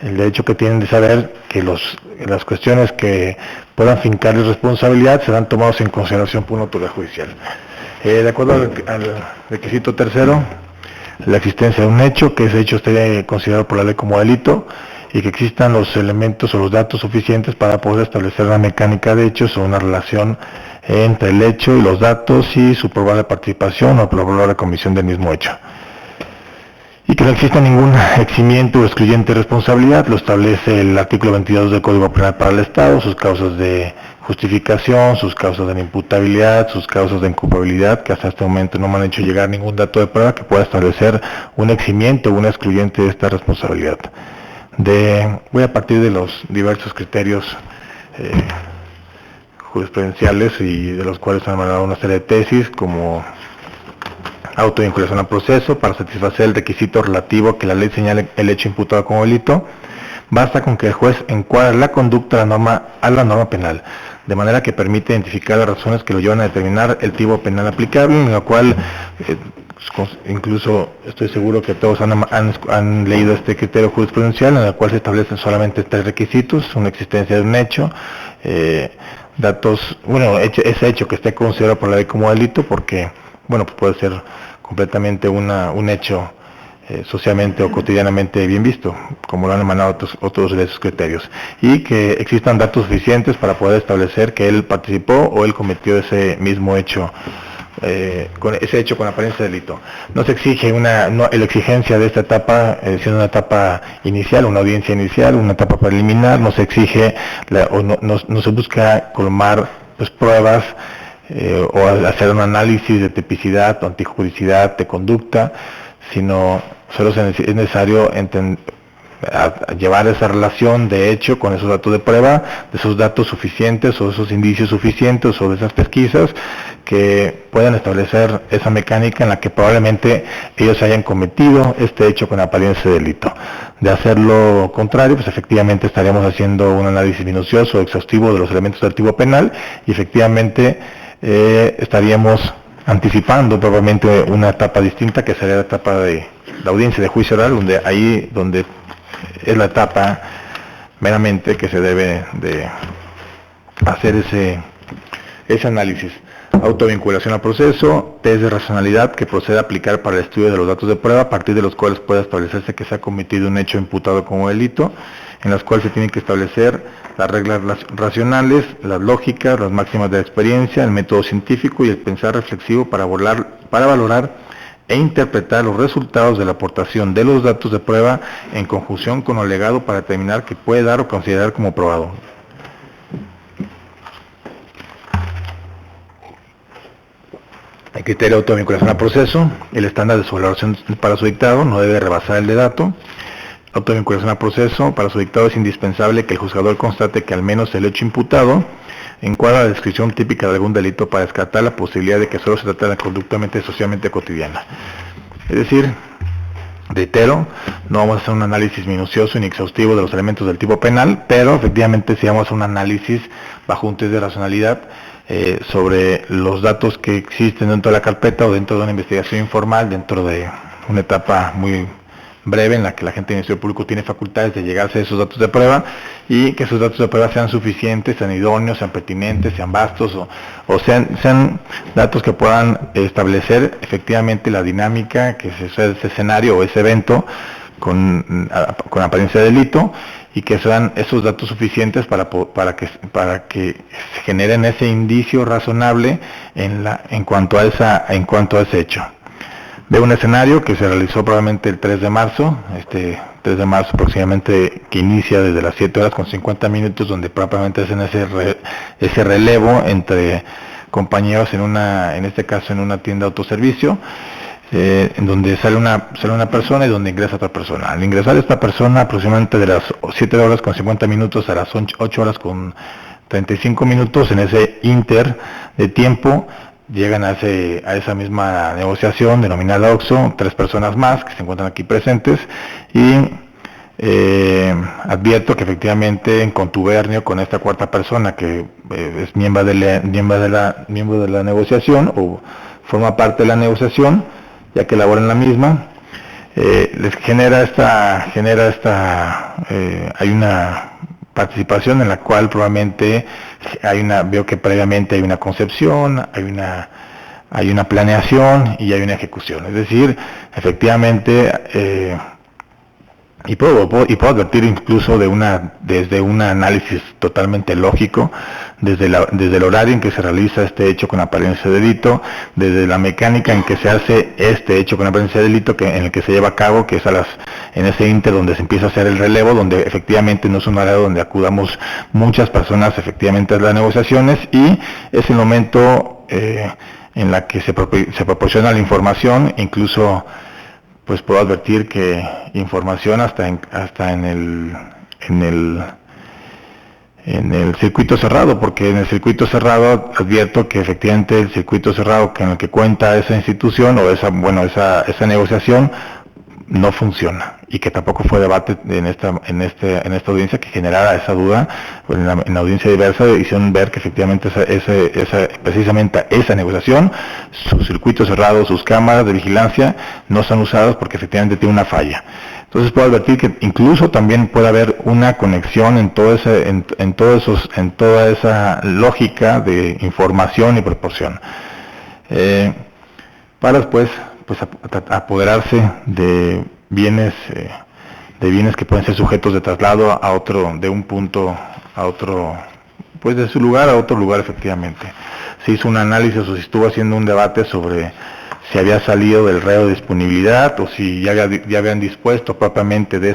el derecho que tienen de saber que las cuestiones que puedan fincarles responsabilidad serán tomados en consideración por una autoridad judicial. De acuerdo al requisito tercero, la existencia de un hecho, que ese hecho esté considerado por la ley como delito, y que existan los elementos o los datos suficientes para poder establecer una mecánica de hechos o una relación entre el hecho y los datos y su probable participación o probable comisión del mismo hecho. Y que no exista ningún eximiento o excluyente responsabilidad, lo establece el artículo 22 del Código Penal para el Estado, sus causas de justificación, sus causas de inimputabilidad, sus causas de inculpabilidad, que hasta este momento no me han hecho llegar ningún dato de prueba que pueda establecer un eximiente o un excluyente de esta responsabilidad. Voy a partir de los diversos criterios jurisprudenciales y de los cuales han emanado una serie de tesis, como autovinculación al proceso para satisfacer el requisito relativo a que la ley señale el hecho imputado como delito. Basta con que el juez encuadre la conducta a la norma penal, de manera que permite identificar las razones que lo llevan a determinar el tipo penal aplicable, en la cual incluso estoy seguro que todos han leído este criterio jurisprudencial, en el cual se establecen solamente 3 requisitos: una existencia de un hecho, ese hecho que esté considerado por la ley como delito, porque pues puede ser completamente un hecho socialmente o cotidianamente bien visto, como lo han emanado otros de esos criterios, y que existan datos suficientes para poder establecer que él participó o él cometió ese mismo hecho, con ese hecho con apariencia de delito. No se exige la exigencia de esta etapa, siendo una etapa inicial, una audiencia inicial, una etapa preliminar. No se exige no se busca colmar pruebas o hacer un análisis de tipicidad o antijuricidad de conducta, sino solo es necesario llevar esa relación de hecho con esos datos de prueba, de esos datos suficientes o esos indicios suficientes o de esas pesquisas que puedan establecer esa mecánica en la que probablemente ellos hayan cometido este hecho con apariencia de delito. De hacer lo contrario, pues efectivamente estaríamos haciendo un análisis minucioso, exhaustivo de los elementos del tipo penal, y efectivamente estaríamos anticipando probablemente una etapa distinta, que sería la etapa de la audiencia de juicio oral, donde es la etapa meramente que se debe de hacer ese análisis. Autovinculación al proceso, test de racionalidad que procede a aplicar para el estudio de los datos de prueba, a partir de los cuales puede establecerse que se ha cometido un hecho imputado como delito, en las cuales se tienen que establecer las reglas racionales, las lógicas, las máximas de la experiencia, el método científico y el pensar reflexivo para valorar e interpretar los resultados de la aportación de los datos de prueba en conjunción con lo alegado para determinar qué puede dar o considerar como probado. El criterio de autovinculación al proceso, el estándar de su valoración para su dictado no debe rebasar el de dato. Autovinculación al proceso, para su dictado es indispensable que el juzgador constate que al menos el hecho imputado encuadra la descripción típica de algún delito para descartar la posibilidad de que solo se trate de la conducta socialmente cotidiana. Es decir, reitero, no vamos a hacer un análisis minucioso ni exhaustivo de los elementos del tipo penal, pero efectivamente sí vamos a hacer un análisis bajo un test de racionalidad sobre los datos que existen dentro de la carpeta o dentro de una investigación informal, dentro de una etapa muy breve en la que la gente del Ministerio Público tiene facultades de llegarse a esos datos de prueba, y que esos datos de prueba sean suficientes, sean idóneos, sean pertinentes, sean vastos o sean datos que puedan establecer efectivamente la dinámica que se ese escenario o ese evento con apariencia de delito, y que sean esos datos suficientes para que se generen ese indicio razonable en cuanto a ese hecho. De un escenario que se realizó probablemente el 3 de marzo, 3 de marzo aproximadamente, que inicia desde las 7 horas con 50 minutos, donde propiamente hacen ese relevo entre compañeros en este caso en una tienda de autoservicio, en donde sale una persona y donde ingresa otra persona. Al ingresar esta persona aproximadamente de las 7 horas con 50 minutos a las 8 horas con 35 minutos, en ese inter de tiempo, llegan a esa misma negociación denominada OXXO, 3 personas más que se encuentran aquí presentes, y advierto que efectivamente en contubernio con esta cuarta persona que es miembro de la negociación o forma parte de la negociación, ya que labora en la misma, les hay una participación en la cual probablemente veo que previamente hay una concepción, hay una planeación y hay una ejecución. Es decir, efectivamente, y puedo advertir incluso desde un análisis totalmente lógico, desde el horario en que se realiza este hecho con apariencia de delito, desde la mecánica en que se hace este hecho con apariencia de delito, en el que se lleva a cabo, que es en ese inter donde se empieza a hacer el relevo, donde efectivamente no es un área donde acudamos muchas personas efectivamente a las negociaciones, y es el momento en la que se proporciona la información. Incluso pues puedo advertir que información hasta en el circuito cerrado, porque en el circuito cerrado advierto que efectivamente el circuito cerrado en el que cuenta esa institución o esa negociación no funciona, y que tampoco fue debate en esta audiencia que generara esa duda. En la audiencia diversa hicieron ver que efectivamente precisamente esa negociación, su circuito cerrado, sus cámaras de vigilancia no están usadas porque efectivamente tiene una falla. Entonces puedo advertir que incluso también puede haber una conexión en toda esa lógica de información y proporción, para después apoderarse de bienes que pueden ser sujetos de traslado de un punto a otro, pues de su lugar a otro lugar. Efectivamente se hizo un análisis, o se estuvo haciendo un debate sobre si había salido del reo de disponibilidad o si ya habían dispuesto propiamente de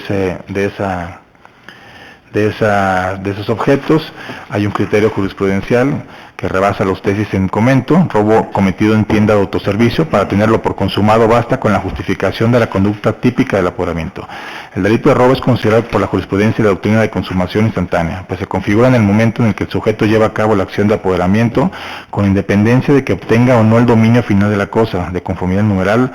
esos objetos. Hay un criterio jurisprudencial que rebasa los tesis en comento: robo cometido en tienda de autoservicio. Para tenerlo por consumado basta con la justificación de la conducta típica del apoderamiento. El delito de robo es considerado por la jurisprudencia y la doctrina de consumación instantánea, pues se configura en el momento en el que el sujeto lleva a cabo la acción de apoderamiento, con independencia de que obtenga o no el dominio final de la cosa, de conformidad al numeral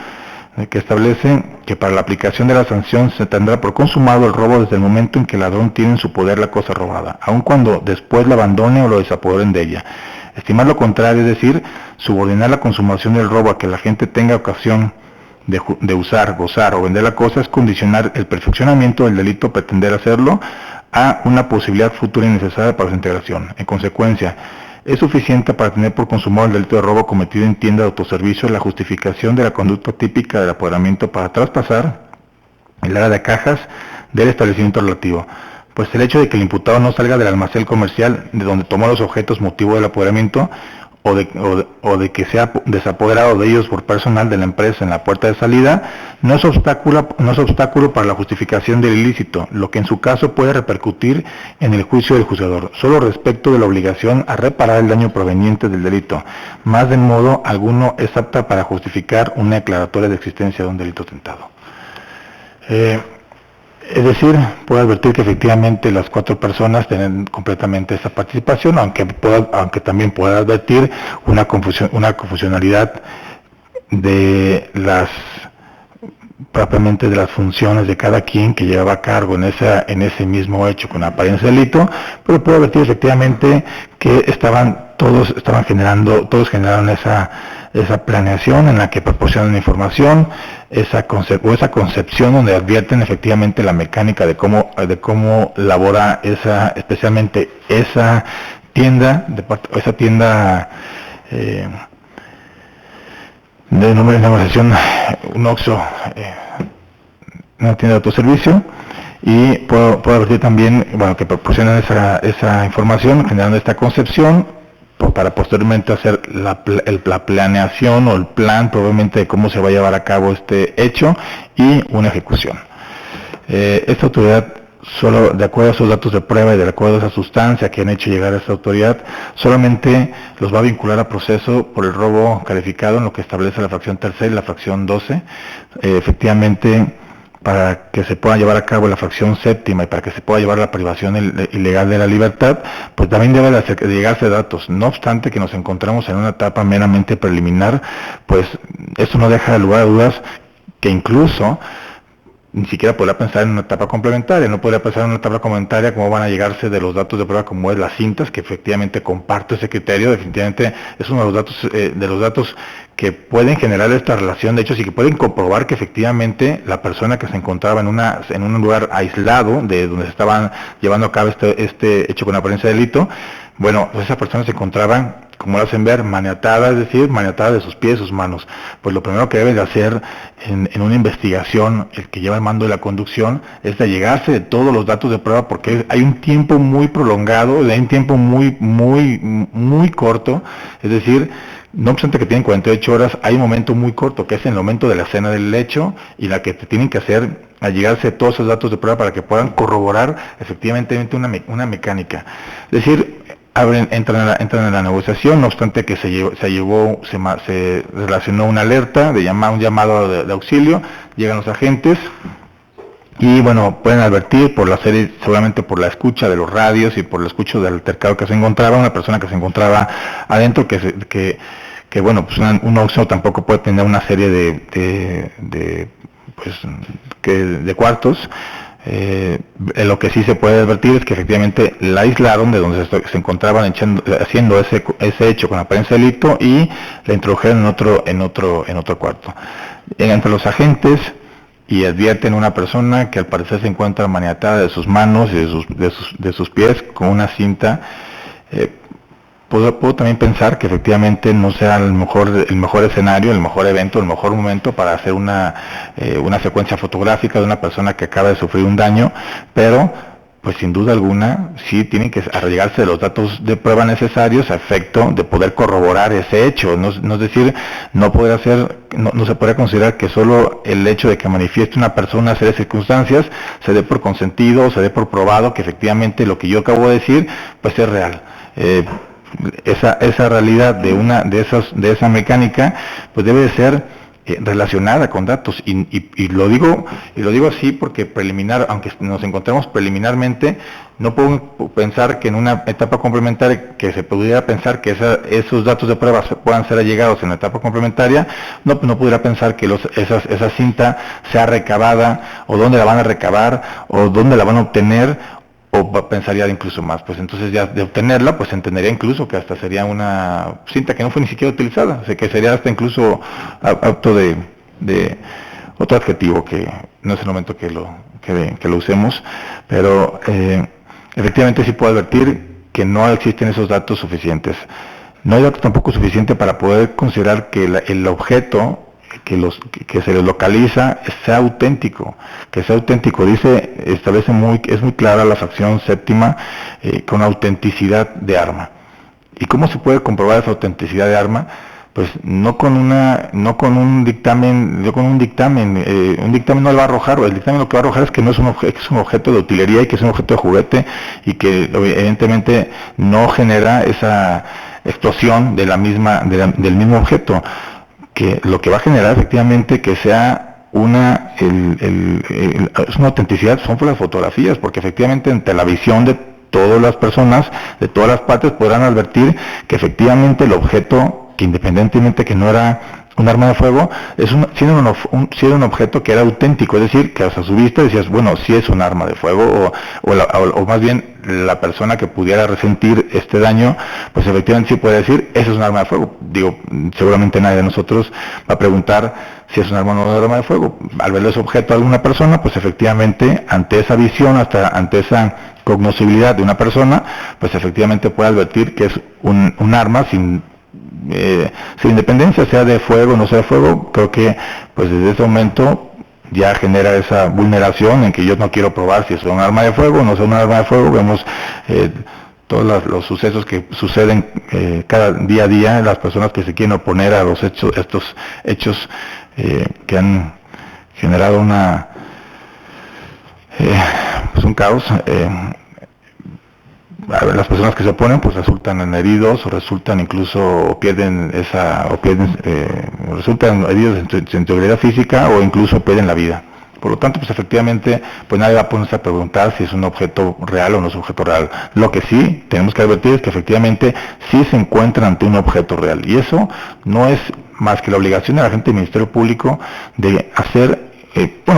que establece que para la aplicación de la sanción se tendrá por consumado el robo desde el momento en que el ladrón tiene en su poder la cosa robada, aun cuando después la abandone o lo desapoderen de ella. Estimar lo contrario, es decir, subordinar la consumación del robo a que la gente tenga ocasión de usar, gozar o vender la cosa, es condicionar el perfeccionamiento del delito, pretender hacerlo, a una posibilidad futura y necesaria para su integración. En consecuencia, es suficiente para tener por consumado el delito de robo cometido en tienda de autoservicio la justificación de la conducta típica del apoderamiento para traspasar el área de cajas del establecimiento relativo, pues el hecho de que el imputado no salga del almacén comercial de donde tomó los objetos motivo del apoderamiento, o de que sea desapoderado de ellos por personal de la empresa en la puerta de salida, no es obstáculo para la justificación del ilícito, lo que en su caso puede repercutir en el juicio del juzgador, solo respecto de la obligación a reparar el daño proveniente del delito. Más de modo alguno es apta para justificar una declaratoria de existencia de un delito tentado. Es decir, puedo advertir que efectivamente las 4 personas tienen completamente esa participación, aunque también pueda advertir una confusionalidad propiamente de las funciones de cada quien que llevaba a cargo en ese mismo hecho con apariencia de delito, pero puedo advertir efectivamente que todos generaron esa planeación en la que proporcionan información, esa concepción donde advierten efectivamente la mecánica de cómo labora especialmente esa tienda de nombre de negociación, un OXXO, una tienda de autoservicio. Y puedo advertir también, que proporcionan esa información, generando esta concepción, para posteriormente hacer la planeación o el plan probablemente de cómo se va a llevar a cabo este hecho y una ejecución. Esta autoridad, solo de acuerdo a sus datos de prueba y de acuerdo a esa sustancia que han hecho llegar a esta autoridad, solamente los va a vincular a proceso por el robo calificado en lo que establece la fracción tercera y la fracción 12. Efectivamente, para que se pueda llevar a cabo la fracción séptima y para que se pueda llevar la privación ilegal de la libertad, pues también debe de llegarse datos. No obstante que nos encontramos en una etapa meramente preliminar, pues eso no deja lugar a dudas que incluso ni siquiera podría pensar en una etapa complementaria, no podría pensar en una etapa complementaria cómo van a llegarse de los datos de prueba como es las cintas, que efectivamente comparto ese criterio. Definitivamente es uno de los datos que pueden generar esta relación de hechos y que pueden comprobar que efectivamente la persona que se encontraba en un lugar aislado de donde se estaban llevando a cabo este hecho con apariencia de delito, bueno, pues esas personas se encontraban, como lo hacen ver, maniatada, es decir, maniatada de sus pies y sus manos. Pues lo primero que debe de hacer en una investigación, el que lleva el mando de la conducción, es de llegarse de todos los datos de prueba, porque hay un tiempo muy prolongado, hay un tiempo muy corto, es decir, no obstante que tienen 48 horas, hay un momento muy corto, que es en el momento de la escena del hecho, y la que te tienen que hacer a llegarse de todos esos datos de prueba para que puedan corroborar efectivamente una mecánica. Es decir, entran en la negociación, no obstante que se relacionó una alerta, un llamado de auxilio, llegan los agentes, Y bueno, pueden advertir por la serie, seguramente por la escucha de los radios y por la escucha del altercado que se encontraba, una persona que se encontraba adentro, que bueno, pues un Oxxo tampoco puede tener una serie de cuartos. Lo que sí se puede advertir es que efectivamente la aislaron de donde se encontraban haciendo ese hecho con apariencia de delito y la introdujeron en otro cuarto. Entre los agentes y advierten a una persona que al parecer se encuentra maniatada de sus manos y de sus pies con una cinta. Puedo también pensar que efectivamente no sea el mejor escenario, el mejor evento, el mejor momento para hacer una secuencia fotográfica de una persona que acaba de sufrir un daño, pero pues sin duda alguna sí tienen que arraigarse de los datos de prueba necesarios a efecto de poder corroborar ese hecho. No es decir, no se podría considerar que solo el hecho de que manifieste una persona una serie de circunstancias se dé por consentido o se dé por probado que efectivamente lo que yo acabo de decir pues es real. Esa realidad de esa mecánica pues debe de ser relacionada con datos y lo digo así porque preliminar, aunque nos encontremos preliminarmente, no puedo pensar que en una etapa complementaria que se pudiera pensar que esos datos de prueba puedan ser allegados en la etapa complementaria, no pudiera pensar que esa cinta sea recabada o dónde la van a recabar o dónde la van a obtener, o pensaría incluso más, pues entonces ya de obtenerla, pues entendería incluso que hasta sería una cinta que no fue ni siquiera utilizada, o sea que sería hasta incluso apto de otro adjetivo que no es el momento que lo usemos, pero efectivamente sí puedo advertir que no existen esos datos suficientes. No hay datos tampoco suficientes para poder considerar que el objeto que se les localiza sea auténtico, es muy clara la fracción séptima con autenticidad de arma. ¿Y cómo se puede comprobar esa autenticidad de arma? Pues no con un dictamen no lo va a arrojar, el dictamen lo que va a arrojar es que no es un objeto de utilería y que es un objeto de juguete y que evidentemente no genera esa explosión del mismo objeto, que lo que va a generar efectivamente que sea es una autenticidad, son las fotografías, porque efectivamente ante la visión de todas las personas, de todas las partes, podrán advertir que efectivamente el objeto, que independientemente que no era un arma de fuego, sí era un objeto que era auténtico, es decir, que hasta su vista decías, bueno, sí es un arma de fuego, o más bien la persona que pudiera resentir este daño, pues efectivamente sí puede decir, eso es un arma de fuego. Digo, seguramente nadie de nosotros va a preguntar si es un arma o no un arma de fuego. Al ver ese objeto a alguna persona, pues efectivamente, ante esa visión, ante esa cognoscibilidad de una persona, pues efectivamente puede advertir que es un arma sin independencia, sea de fuego o no sea de fuego. Creo que pues desde ese momento ya genera esa vulneración en que yo no quiero probar si es un arma de fuego o no es un arma de fuego. Vemos todos los sucesos que suceden cada día a día, las personas que se quieren oponer a estos hechos que han generado un caos. Las personas que se oponen pues resultan heridos o resultan incluso resultan heridos en su integridad física o incluso pierden la vida. Por lo tanto, pues efectivamente, pues nadie va a ponerse a preguntar si es un objeto real o no es un objeto real. Lo que sí tenemos que advertir es que efectivamente sí se encuentran ante un objeto real, y eso no es más que la obligación de la gente del Ministerio Público de hacer,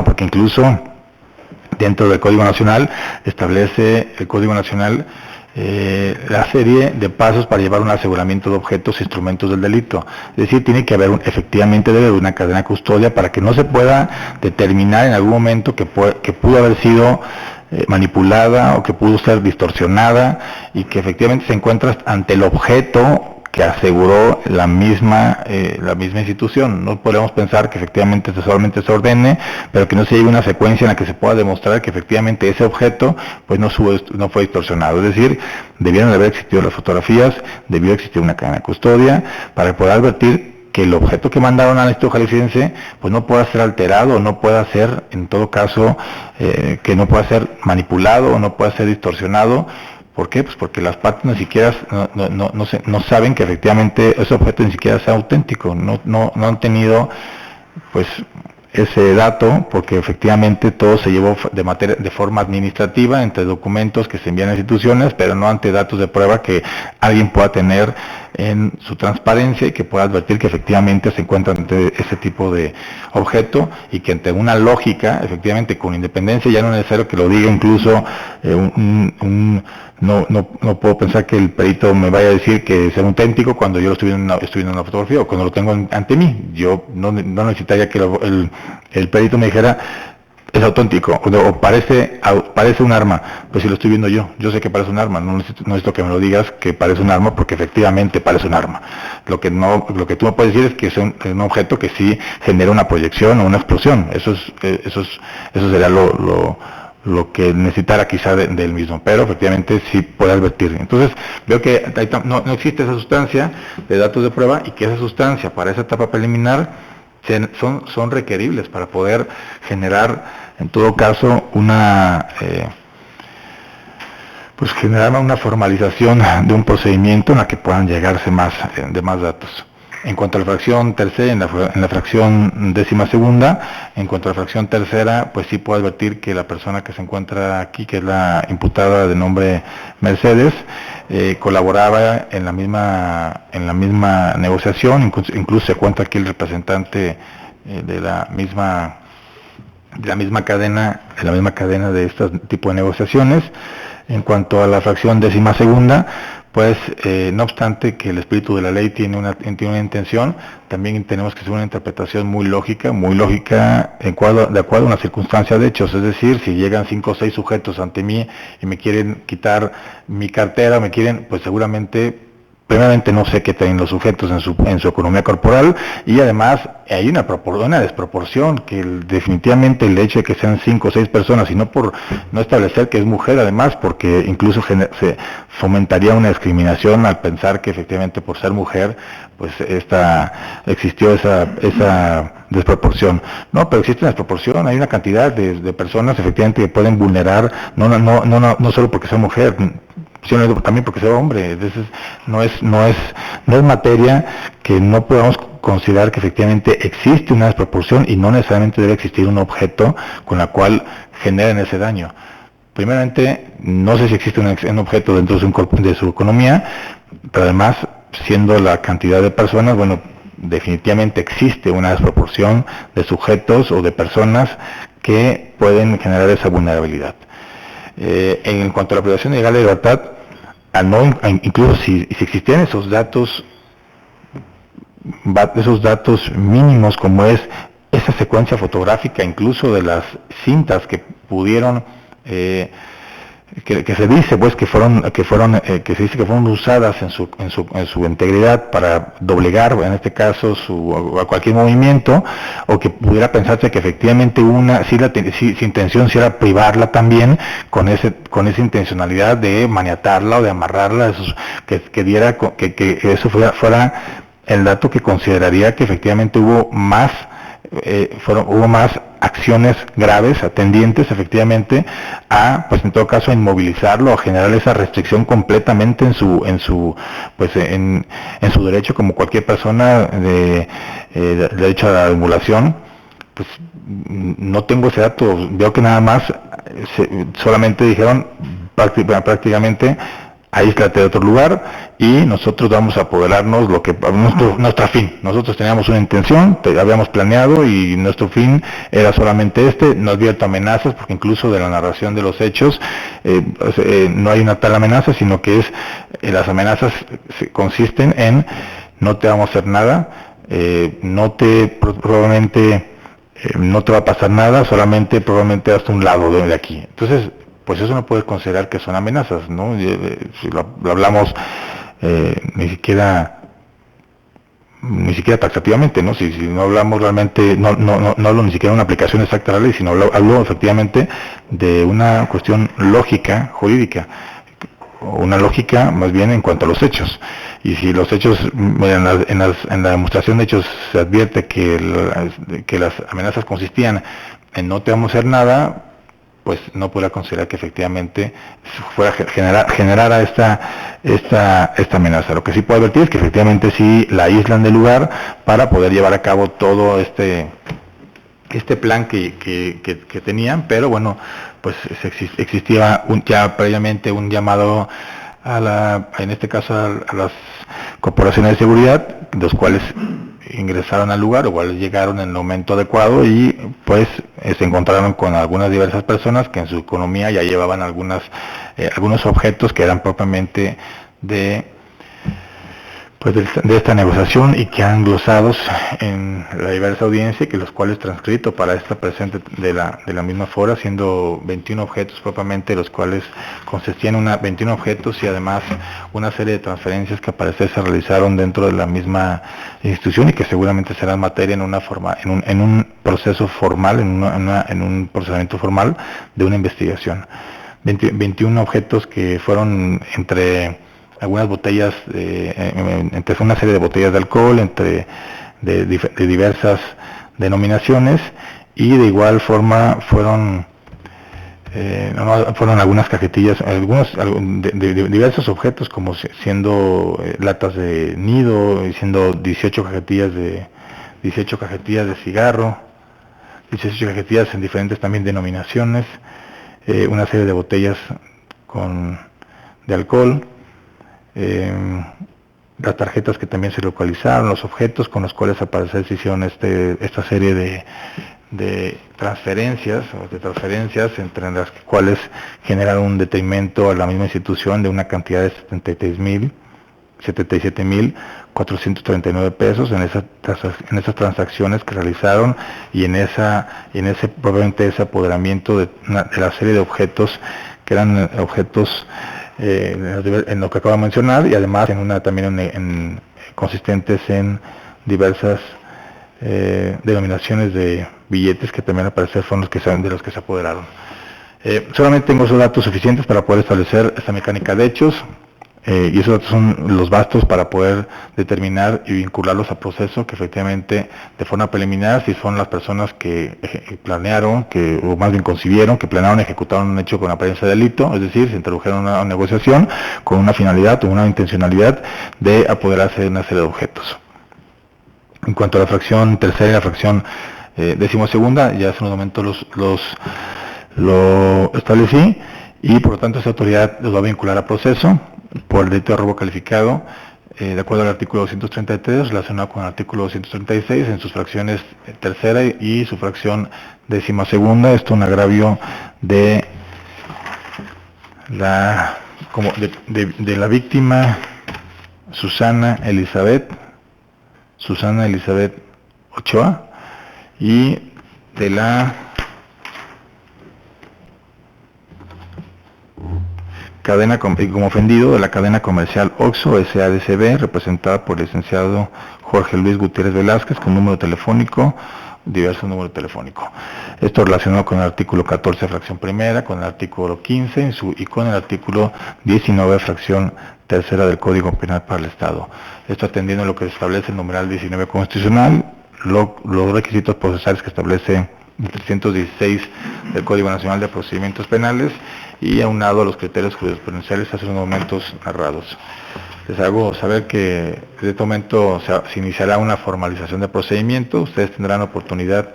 porque incluso dentro del Código Nacional establece el Código Nacional la serie de pasos para llevar un aseguramiento de objetos e instrumentos del delito. Es decir, efectivamente debe haber una cadena de custodia para que no se pueda determinar en algún momento que pudo haber sido manipulada o que pudo ser distorsionada y que efectivamente se encuentra ante el objeto que aseguró la misma institución. No podemos pensar que efectivamente solamente se ordene, pero que no se lleve una secuencia en la que se pueda demostrar que efectivamente ese objeto pues no fue distorsionado. Es decir, debieron haber existido las fotografías, debió existir una cadena de custodia para poder advertir que el objeto que mandaron al Instituto Jalisciense pues no pueda ser alterado, no pueda ser, en todo caso, que no pueda ser manipulado o no pueda ser distorsionado. ¿Por qué? Pues porque las partes ni siquiera no saben que efectivamente ese objeto ni siquiera sea auténtico, no han tenido pues ese dato, porque efectivamente todo se llevó de forma administrativa entre documentos que se envían a instituciones, pero no ante datos de prueba que alguien pueda tener en su transparencia y que pueda advertir que efectivamente se encuentra ante ese tipo de objeto y que ante una lógica, efectivamente con independencia, ya no es necesario que lo diga incluso no puedo pensar que el perito me vaya a decir que es auténtico cuando yo lo estoy viendo en una fotografía o cuando lo tengo ante mí. Yo no necesitaría que el perito me dijera es auténtico o parece un arma. Pues si lo estoy viendo yo sé que parece un arma, no necesito que me lo digas que parece un arma porque efectivamente parece un arma. Lo que tú me puedes decir es que es un objeto que sí genera una proyección o una explosión. Eso sería lo que necesitara quizá del mismo, pero efectivamente sí puede advertir. Entonces veo que no existe esa sustancia de datos de prueba y que esa sustancia para esa etapa preliminar son requeribles para poder generar en todo caso generar una formalización de un procedimiento en la que puedan llegarse de más datos. En cuanto a la fracción tercera, en la fracción 12ª, en cuanto a la fracción tercera, pues sí puedo advertir que la persona que se encuentra aquí, que es la imputada de nombre Mercedes, colaboraba en la misma negociación, incluso se cuenta aquí el representante de la misma cadena de este tipo de negociaciones. En cuanto a la fracción 12ª, pues no obstante que el espíritu de la ley tiene una intención, también tenemos que hacer una interpretación muy lógica, de acuerdo a una circunstancia de hechos. Es decir, si llegan 5 o 6 sujetos ante mí y me quieren quitar mi cartera, pues seguramente, primeramente no sé qué tienen los sujetos en su economía corporal, y además hay una desproporción que definitivamente el hecho de que sean 5 o 6 personas, y no por no establecer que es mujer, además, porque incluso se fomentaría una discriminación al pensar que efectivamente por ser mujer, pues existió esa desproporción. No, pero existe una desproporción, hay una cantidad de personas efectivamente que pueden vulnerar, no solo porque sea mujer, sino también porque sea hombre. Entonces, no es materia que no podamos considerar que efectivamente existe una desproporción y no necesariamente debe existir un objeto con la cual generen ese daño. Primeramente, no sé si existe un objeto dentro de su economía, pero además, siendo la cantidad de personas, bueno, definitivamente existe una desproporción de sujetos o de personas que pueden generar esa vulnerabilidad. En cuanto a la privación ilegal de libertad, incluso si existieran esos datos mínimos, como es esa secuencia fotográfica, incluso de las cintas que pudieron que se dice pues que fueron usadas en su integridad para doblegar, en este caso, a cualquier movimiento, o que pudiera pensarse que efectivamente su intención sí era privarla también con esa intencionalidad de maniatarla o de amarrarla, que eso fuera el dato que consideraría que efectivamente hubo más acciones graves atendientes efectivamente pues en todo caso a inmovilizarlo, a generar esa restricción completamente en su derecho, como cualquier persona de derecho a la emulación. Pues no tengo ese dato, veo que nada más solamente dijeron prácticamente aíslate de otro lugar y nosotros vamos a apoderarnos nuestro fin. Nosotros teníamos una intención, habíamos planeado y nuestro fin era solamente no advierto amenazas, porque incluso de la narración de los hechos no hay una tal amenaza, sino que las amenazas consisten en no te vamos a hacer nada, probablemente no te va a pasar nada, solamente probablemente hasta un lado de aquí. Entonces, pues eso no puede considerar que son amenazas, ¿no? Si lo hablamos ni siquiera taxativamente, ¿no? Si no hablamos realmente, no hablo ni siquiera de una aplicación exacta de la ley, sino hablo efectivamente de una cuestión lógica, jurídica, o una lógica más bien en cuanto a los hechos. Y si los hechos, en la demostración de hechos se advierte que las amenazas consistían en no te vamos a hacer nada, pues no podrá considerar que efectivamente generara esta amenaza. Lo que sí puedo advertir es que efectivamente sí la aíslan del lugar para poder llevar a cabo todo plan que tenían, pero bueno, pues existía ya previamente un llamado en este caso a las corporaciones de seguridad, los cuales ingresaron al lugar, o cuales llegaron en el momento adecuado y pues se encontraron con algunas diversas personas que en su economía ya llevaban algunos objetos que eran propiamente de esta negociación y que han glosados en la diversa audiencia, y que los cuales transcrito para esta presente de la misma fora, siendo 21 objetos propiamente, los cuales consistían 21 objetos y además una serie de transferencias que al parecer se realizaron dentro de la misma institución y que seguramente serán materia en un proceso formal, en un procedimiento formal de una investigación. 21 objetos que fueron entre algunas botellas, entre una serie de botellas de alcohol, de diversas denominaciones, y de igual forma fueron algunas cajetillas, de diversos objetos, como siendo latas de nido, y siendo 18 cajetillas de cigarro, 18 cajetillas en diferentes también denominaciones, una serie de botellas de alcohol, las tarjetas que también se localizaron, los objetos con los cuales al parecer se hicieron esta serie de transferencias entre las cuales generaron un detrimento a la misma institución de una cantidad de 77.439 pesos en esas transacciones que realizaron, y probablemente ese apoderamiento de la serie de objetos que eran objetos en lo que acabo de mencionar, y además también consistentes en diversas denominaciones de billetes que también al parecer fueron de los que se apoderaron. Solamente tengo esos datos suficientes para poder establecer esta mecánica de hechos, y esos datos son los bastos para poder determinar y vincularlos a proceso, que efectivamente de forma preliminar si son las personas que planearon, o más bien concibieron, que planearon, ejecutaron un hecho con apariencia de delito, es decir, se introdujeron una negociación con una finalidad o una intencionalidad de apoderarse de una serie de objetos. En cuanto a la fracción tercera y la fracción 12ª, ya hace un momento lo establecí, y por lo tanto esta autoridad los va a vincular a proceso por el delito de robo calificado, de acuerdo al artículo 233, relacionado con el artículo 236, en sus fracciones tercera y su fracción 12ª. Esto es un agravio de la víctima Susana Elizabeth Ochoa, y de la cadena como ofendido de la cadena comercial Oxxo SADCB, representada por el licenciado Jorge Luis Gutiérrez Velázquez, con número telefónico, diverso número telefónico. Esto relacionado con el artículo 14, fracción primera, con el artículo 15 y con el artículo 19, fracción tercera del Código Penal para el Estado. Esto atendiendo a lo que establece el numeral 19 constitucional, los requisitos procesales que establece el 316 del Código Nacional de Procedimientos Penales, y aunado a los criterios jurisprudenciales hace unos momentos narrados. Les hago saber que desde este momento se iniciará una formalización de procedimiento. Ustedes tendrán oportunidad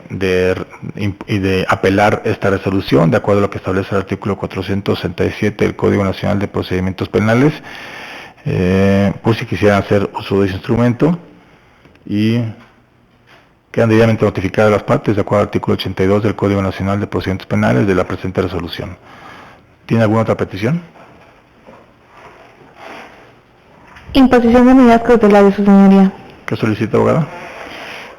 de apelar esta resolución de acuerdo a lo que establece el artículo 467 del Código Nacional de Procedimientos Penales, por si quisieran hacer uso de ese instrumento, y quedan debidamente notificadas las partes de acuerdo al artículo 82 del Código Nacional de Procedimientos Penales de la presente resolución. ¿Tiene alguna otra petición? Imposición de medidas cautelares, su señoría. ¿Qué solicita, abogada?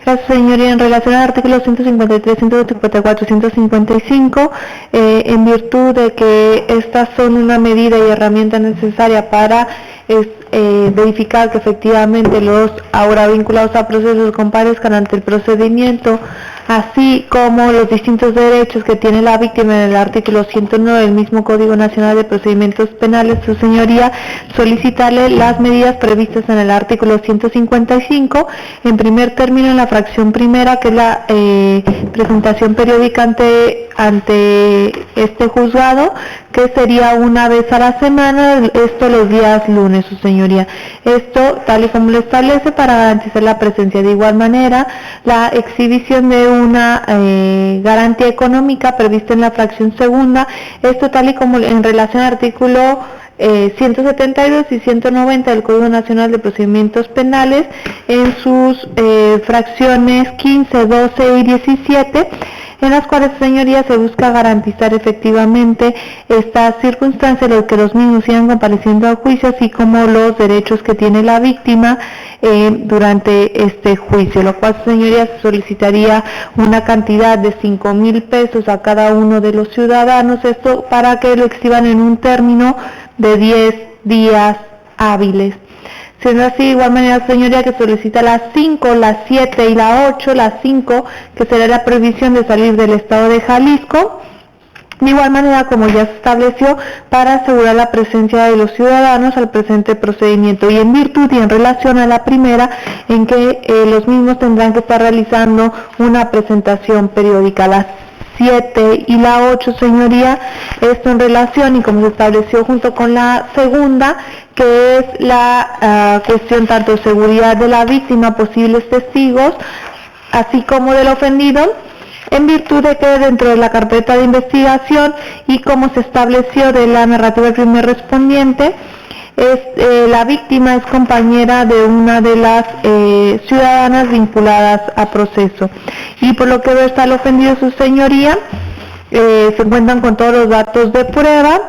Gracias, señoría. En relación al artículo 153, 154, 155, en virtud de que estas son una medida y herramienta necesaria para verificar que efectivamente los ahora vinculados a procesos comparezcan ante el procedimiento, así como los distintos derechos que tiene la víctima en el artículo 109 del mismo Código Nacional de Procedimientos Penales, su señoría, solicitarle las medidas previstas en el artículo 155, en primer término en la fracción primera, que es la presentación periódica ante este juzgado, que sería una vez a la semana, esto los días lunes, su señoría. Esto, tal y como lo establece, para garantizar la presencia. De igual manera, la exhibición de una garantía económica prevista en la fracción segunda, esto tal y como en relación al artículo 172 y 190 del Código Nacional de Procedimientos Penales, en sus fracciones 15, 12 y 17, en las cuales, señorías, se busca garantizar efectivamente esta circunstancia, lo que los mismos sigan compareciendo al juicio, así como los derechos que tiene la víctima durante este juicio, lo cual, señorías, se solicitaría una cantidad de 5,000 pesos a cada uno de los ciudadanos, esto para que lo exhiban en un término de 10 días hábiles. Siendo así, de igual manera, señoría, que solicita las 5, las 7 y la 8, las 5, que será la prohibición de salir del estado de Jalisco, de igual manera como ya se estableció, para asegurar la presencia de los ciudadanos al presente procedimiento, y en virtud y en relación a la primera, en que los mismos tendrán que estar realizando una presentación periódica. Las 7 y la 8, señoría, esto en relación, y como se estableció junto con la segunda, que es la cuestión tanto de seguridad de la víctima, posibles testigos, así como del ofendido, en virtud de que dentro de la carpeta de investigación y como se estableció de la narrativa del primer respondiente, la víctima es compañera de una de las ciudadanas vinculadas a proceso, y por lo que versa el ofendido, su señoría, se encuentran con todos los datos de prueba,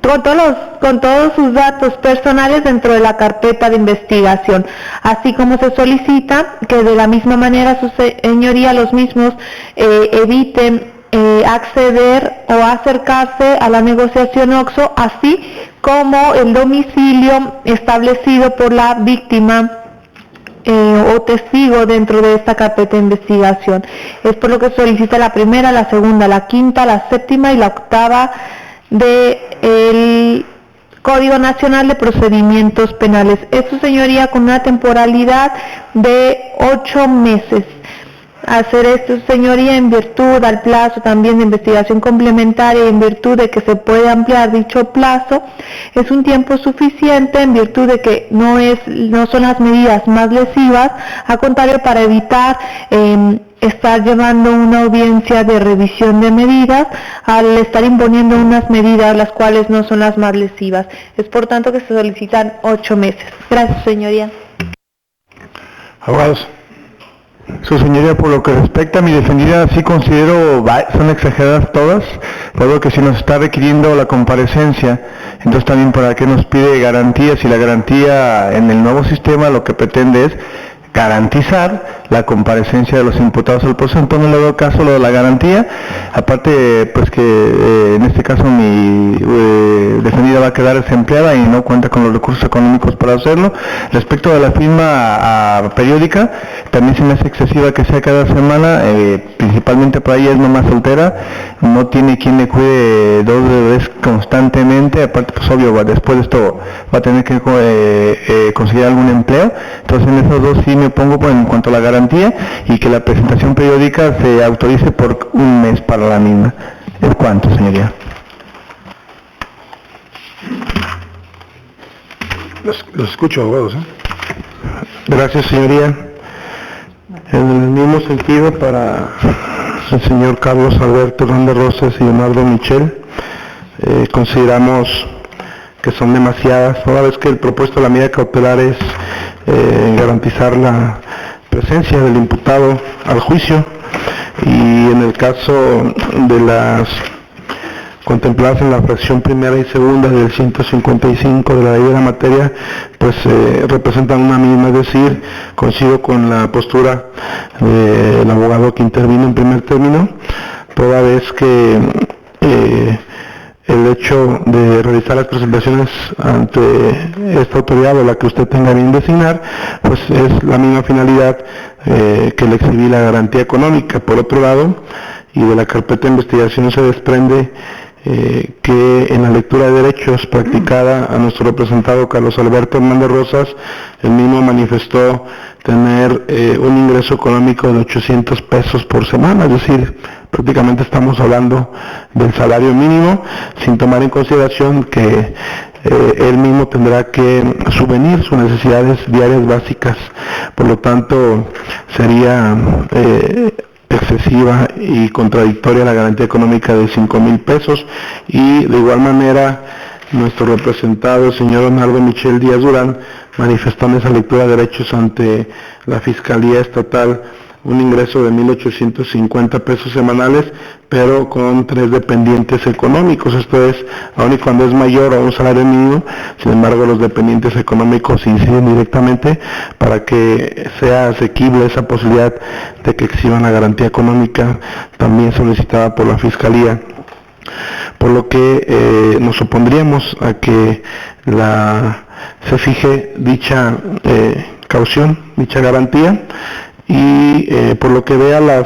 con todos sus datos personales dentro de la carpeta de investigación, así como se solicita que de la misma manera, su señoría, los mismos eviten acceder o acercarse a la negociación OXXO, así como el domicilio establecido por la víctima o testigo dentro de esta carpeta de investigación. Es por lo que solicita la primera, la segunda, la quinta, la séptima y la octava del Código Nacional de Procedimientos Penales. Esto, señoría, con una temporalidad de 8 meses. Hacer esto, señoría, en virtud al plazo también de investigación complementaria, y en virtud de que se puede ampliar dicho plazo, es un tiempo suficiente, en virtud de que no son las medidas más lesivas, al contrario, para evitar estar llevando una audiencia de revisión de medidas, al estar imponiendo unas medidas las cuales no son las más lesivas. Es por tanto que se solicitan 8 meses. Gracias, señoría. Abogados. Su señoría, por lo que respecta a mi defendida, sí considero son exageradas todas, por lo que si nos está requiriendo la comparecencia, entonces también para qué nos pide garantías, y la garantía en el nuevo sistema lo que pretende es garantizar la comparecencia de los imputados al proceso. Entonces no le doy caso lo de la garantía, aparte pues que en este caso mi defendida va a quedar desempleada y no cuenta con los recursos económicos para hacerlo. Respecto de la firma periódica, también se me hace excesiva que sea cada semana, principalmente para ella es mamá soltera, no tiene quien le cuide 2 bebés constantemente, aparte pues obvio, después de esto va a tener que conseguir algún empleo. Entonces en esos dos sí me pongo en cuanto a la garantía, y que la presentación periódica se autorice por 1 mes para la misma. ¿Es cuánto, señoría? Los escucho, abogados. Gracias, señoría. En el mismo sentido, para el señor Carlos Alberto Hernández Rosas y Leonardo Michel, consideramos que son demasiadas, toda vez que el propuesto de la medida cautelar es garantizar la presencia del imputado al juicio, y en el caso de las contempladas en la fracción primera y segunda del 155 de la ley de la materia, pues representan una misma, es decir, coincido con la postura del abogado que intervino en primer término, toda vez que el hecho de realizar las presentaciones ante esta autoridad o la que usted tenga bien designar, pues es la misma finalidad que el exhibir la garantía económica. Por otro lado, y de la carpeta de investigación se desprende que en la lectura de derechos practicada a nuestro representado Carlos Alberto Hernández Rosas, el mismo manifestó tener un ingreso económico de 800 pesos por semana, es decir, Prácticamente estamos hablando del salario mínimo, sin tomar en consideración que él mismo tendrá que subvenir sus necesidades diarias básicas. Por lo tanto, sería excesiva y contradictoria la garantía económica de 5,000 pesos, y de igual manera nuestro representado, el señor Leonardo Michel Díaz Durán, manifestó en esa lectura de derechos ante la Fiscalía Estatal un ingreso de 1,850 pesos semanales, pero con 3 dependientes económicos. Esto es, aun y cuando es mayor a un salario mínimo, sin embargo los dependientes económicos inciden directamente para que sea asequible esa posibilidad de que exhiban la garantía económica también solicitada por la Fiscalía. Por lo que nos opondríamos a que se fije dicha caución, dicha garantía, y por lo que vea las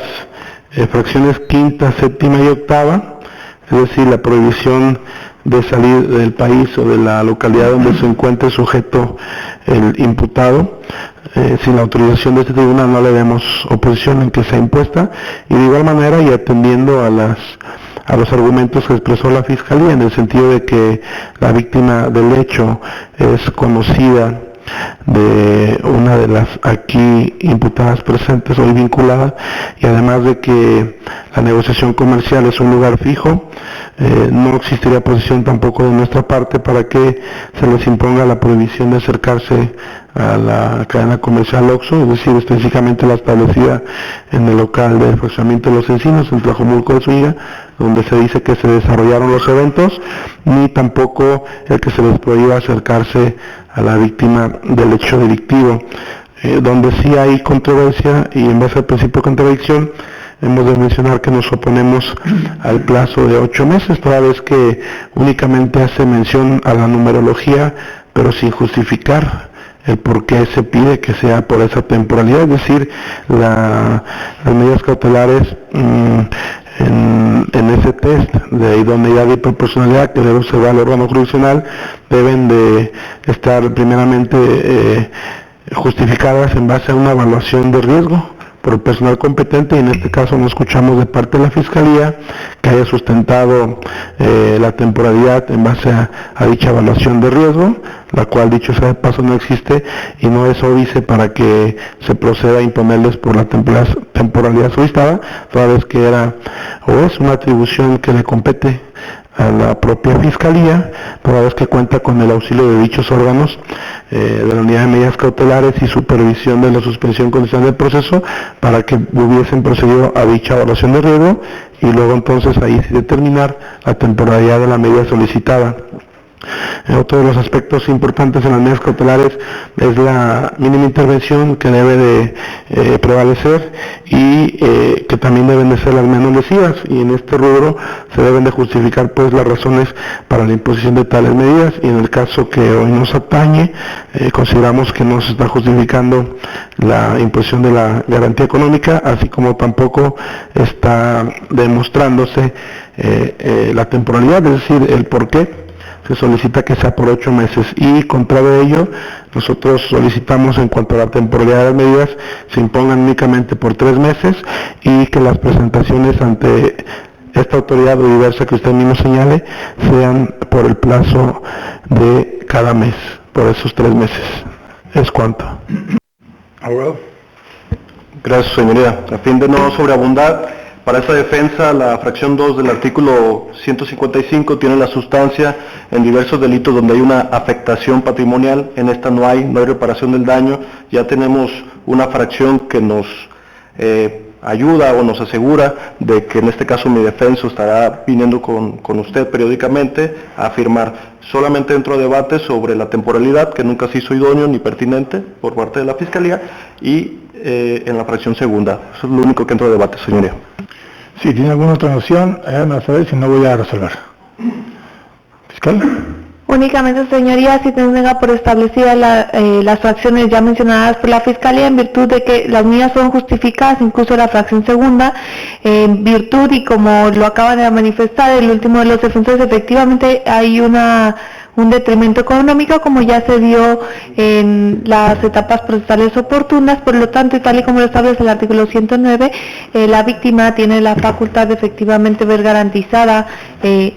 fracciones quinta, séptima y octava, es decir, la prohibición de salir del país o de la localidad donde se encuentre sujeto el imputado, sin la autorización de este tribunal no le vemos oposición en que sea impuesta, y de igual manera, y atendiendo a los argumentos que expresó la Fiscalía, en el sentido de que la víctima del hecho es conocida de una de las aquí imputadas presentes hoy vinculada, y además de que la negociación comercial es un lugar fijo, no existiría posición tampoco de nuestra parte para que se les imponga la prohibición de acercarse a la cadena comercial Oxxo, es decir, específicamente la establecida en el local de fraccionamiento de Los Encinos, en Tlajomulco de Zúñiga, donde se dice que se desarrollaron los eventos, ni tampoco el que se les prohíba acercarse a la víctima del hecho delictivo. Donde sí hay controversia, y en base al principio de contradicción, hemos de mencionar que nos oponemos al plazo de 8 meses, toda vez que únicamente hace mención a la numerología, pero sin justificar el por qué se pide que sea por esa temporalidad, es decir, las medidas cautelares en ese test de idoneidad y proporcionalidad que debe observar el órgano jurisdiccional deben de estar primeramente justificadas en base a una evaluación de riesgo por el personal competente, y en este caso no escuchamos de parte de la Fiscalía que haya sustentado la temporalidad en base a dicha evaluación de riesgo, la cual, dicho sea de paso, no existe y no es óbice para que se proceda a imponerles por la temporalidad solicitada, toda vez que era o es una atribución que le compete a la propia Fiscalía, toda vez que cuenta con el auxilio de dichos órganos de la Unidad de Medidas Cautelares y Supervisión de la Suspensión Condicional del Proceso, para que hubiesen procedido a dicha evaluación de riesgo y luego entonces ahí sí determinar la temporalidad de la medida solicitada. Otro de los aspectos importantes en las medidas cautelares es la mínima intervención que debe de prevalecer y que también deben de ser las menos lesivas, y en este rubro se deben de justificar pues las razones para la imposición de tales medidas, y en el caso que hoy nos atañe consideramos que no se está justificando la imposición de la garantía económica, así como tampoco está demostrándose la temporalidad, es decir, el por qué se solicita que sea por 8 meses, y contrario a ello, nosotros solicitamos en cuanto a la temporalidad de las medidas se impongan únicamente por 3 meses y que las presentaciones ante esta autoridad o diversa que usted mismo señale sean por el plazo de cada mes, por esos 3 meses. ¿Es cuanto? Abogado. Gracias, señoría. A fin de no sobreabundar, para esa defensa, la fracción 2 del artículo 155 tiene la sustancia en diversos delitos donde hay una afectación patrimonial. En esta no hay reparación del daño. Ya tenemos una fracción que nos ayuda o nos asegura de que en este caso mi defenso estará viniendo con usted periódicamente a afirmar solamente dentro de debate sobre la temporalidad, que nunca se hizo idóneo ni pertinente por parte de la Fiscalía, y en la fracción segunda. Eso es lo único que entra de debate, señoría. Si tiene alguna otra noción, háganme saber, si no voy a resolver. Fiscal. Únicamente, señoría, si tenga por establecida las fracciones ya mencionadas por la Fiscalía, en virtud de que las mías son justificadas, incluso la fracción segunda, en virtud, y como lo acaban de manifestar el último de los defensores, efectivamente hay una un detrimento económico, como ya se dio en las etapas procesales oportunas. Por lo tanto, y tal y como lo establece el artículo 109, la víctima tiene la facultad de efectivamente ver garantizada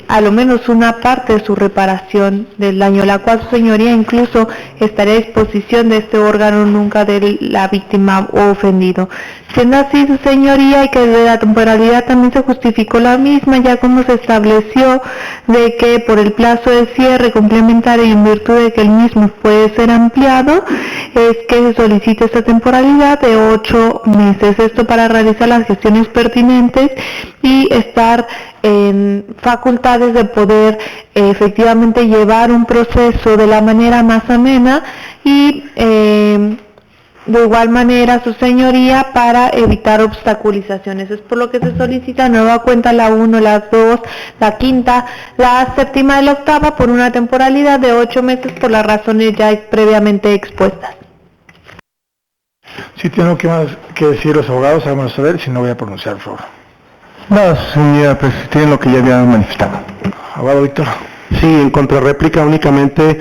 a lo menos una parte de su reparación del daño, la cual su señoría incluso estaría a disposición de este órgano, nunca de la víctima o ofendido. Siendo así, su señoría, y que de la temporalidad también se justificó la misma, ya como se estableció de que por el plazo de cierre complementario y en virtud de que el mismo puede ser ampliado, es que se solicite esta temporalidad de 8 meses. Esto para realizar las gestiones pertinentes y estar en facultades de poder efectivamente llevar un proceso de la manera más amena y de igual manera, su señoría, para evitar obstaculizaciones. Es por lo que se solicita nueva cuenta la 1, la 2, la quinta, la séptima y la octava por una temporalidad de 8 meses por las razones ya previamente expuestas. Si tengo que más que decir los abogados, háganmelo saber, si no voy a pronunciar, por favor. No, señora, pues tienen lo que ya habían manifestado. Abogado Víctor. Sí, en contrarréplica únicamente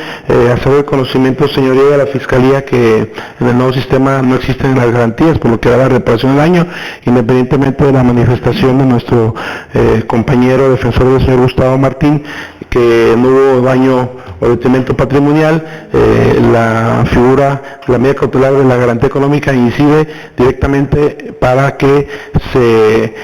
hacer el conocimiento, señoría, de la Fiscalía que en el nuevo sistema no existen las garantías, por lo que da la reparación del daño, independientemente de la manifestación de nuestro compañero defensor del señor Gustavo Martín, que no hubo daño o detrimento patrimonial. La figura, la medida cautelar de la garantía económica incide directamente para que se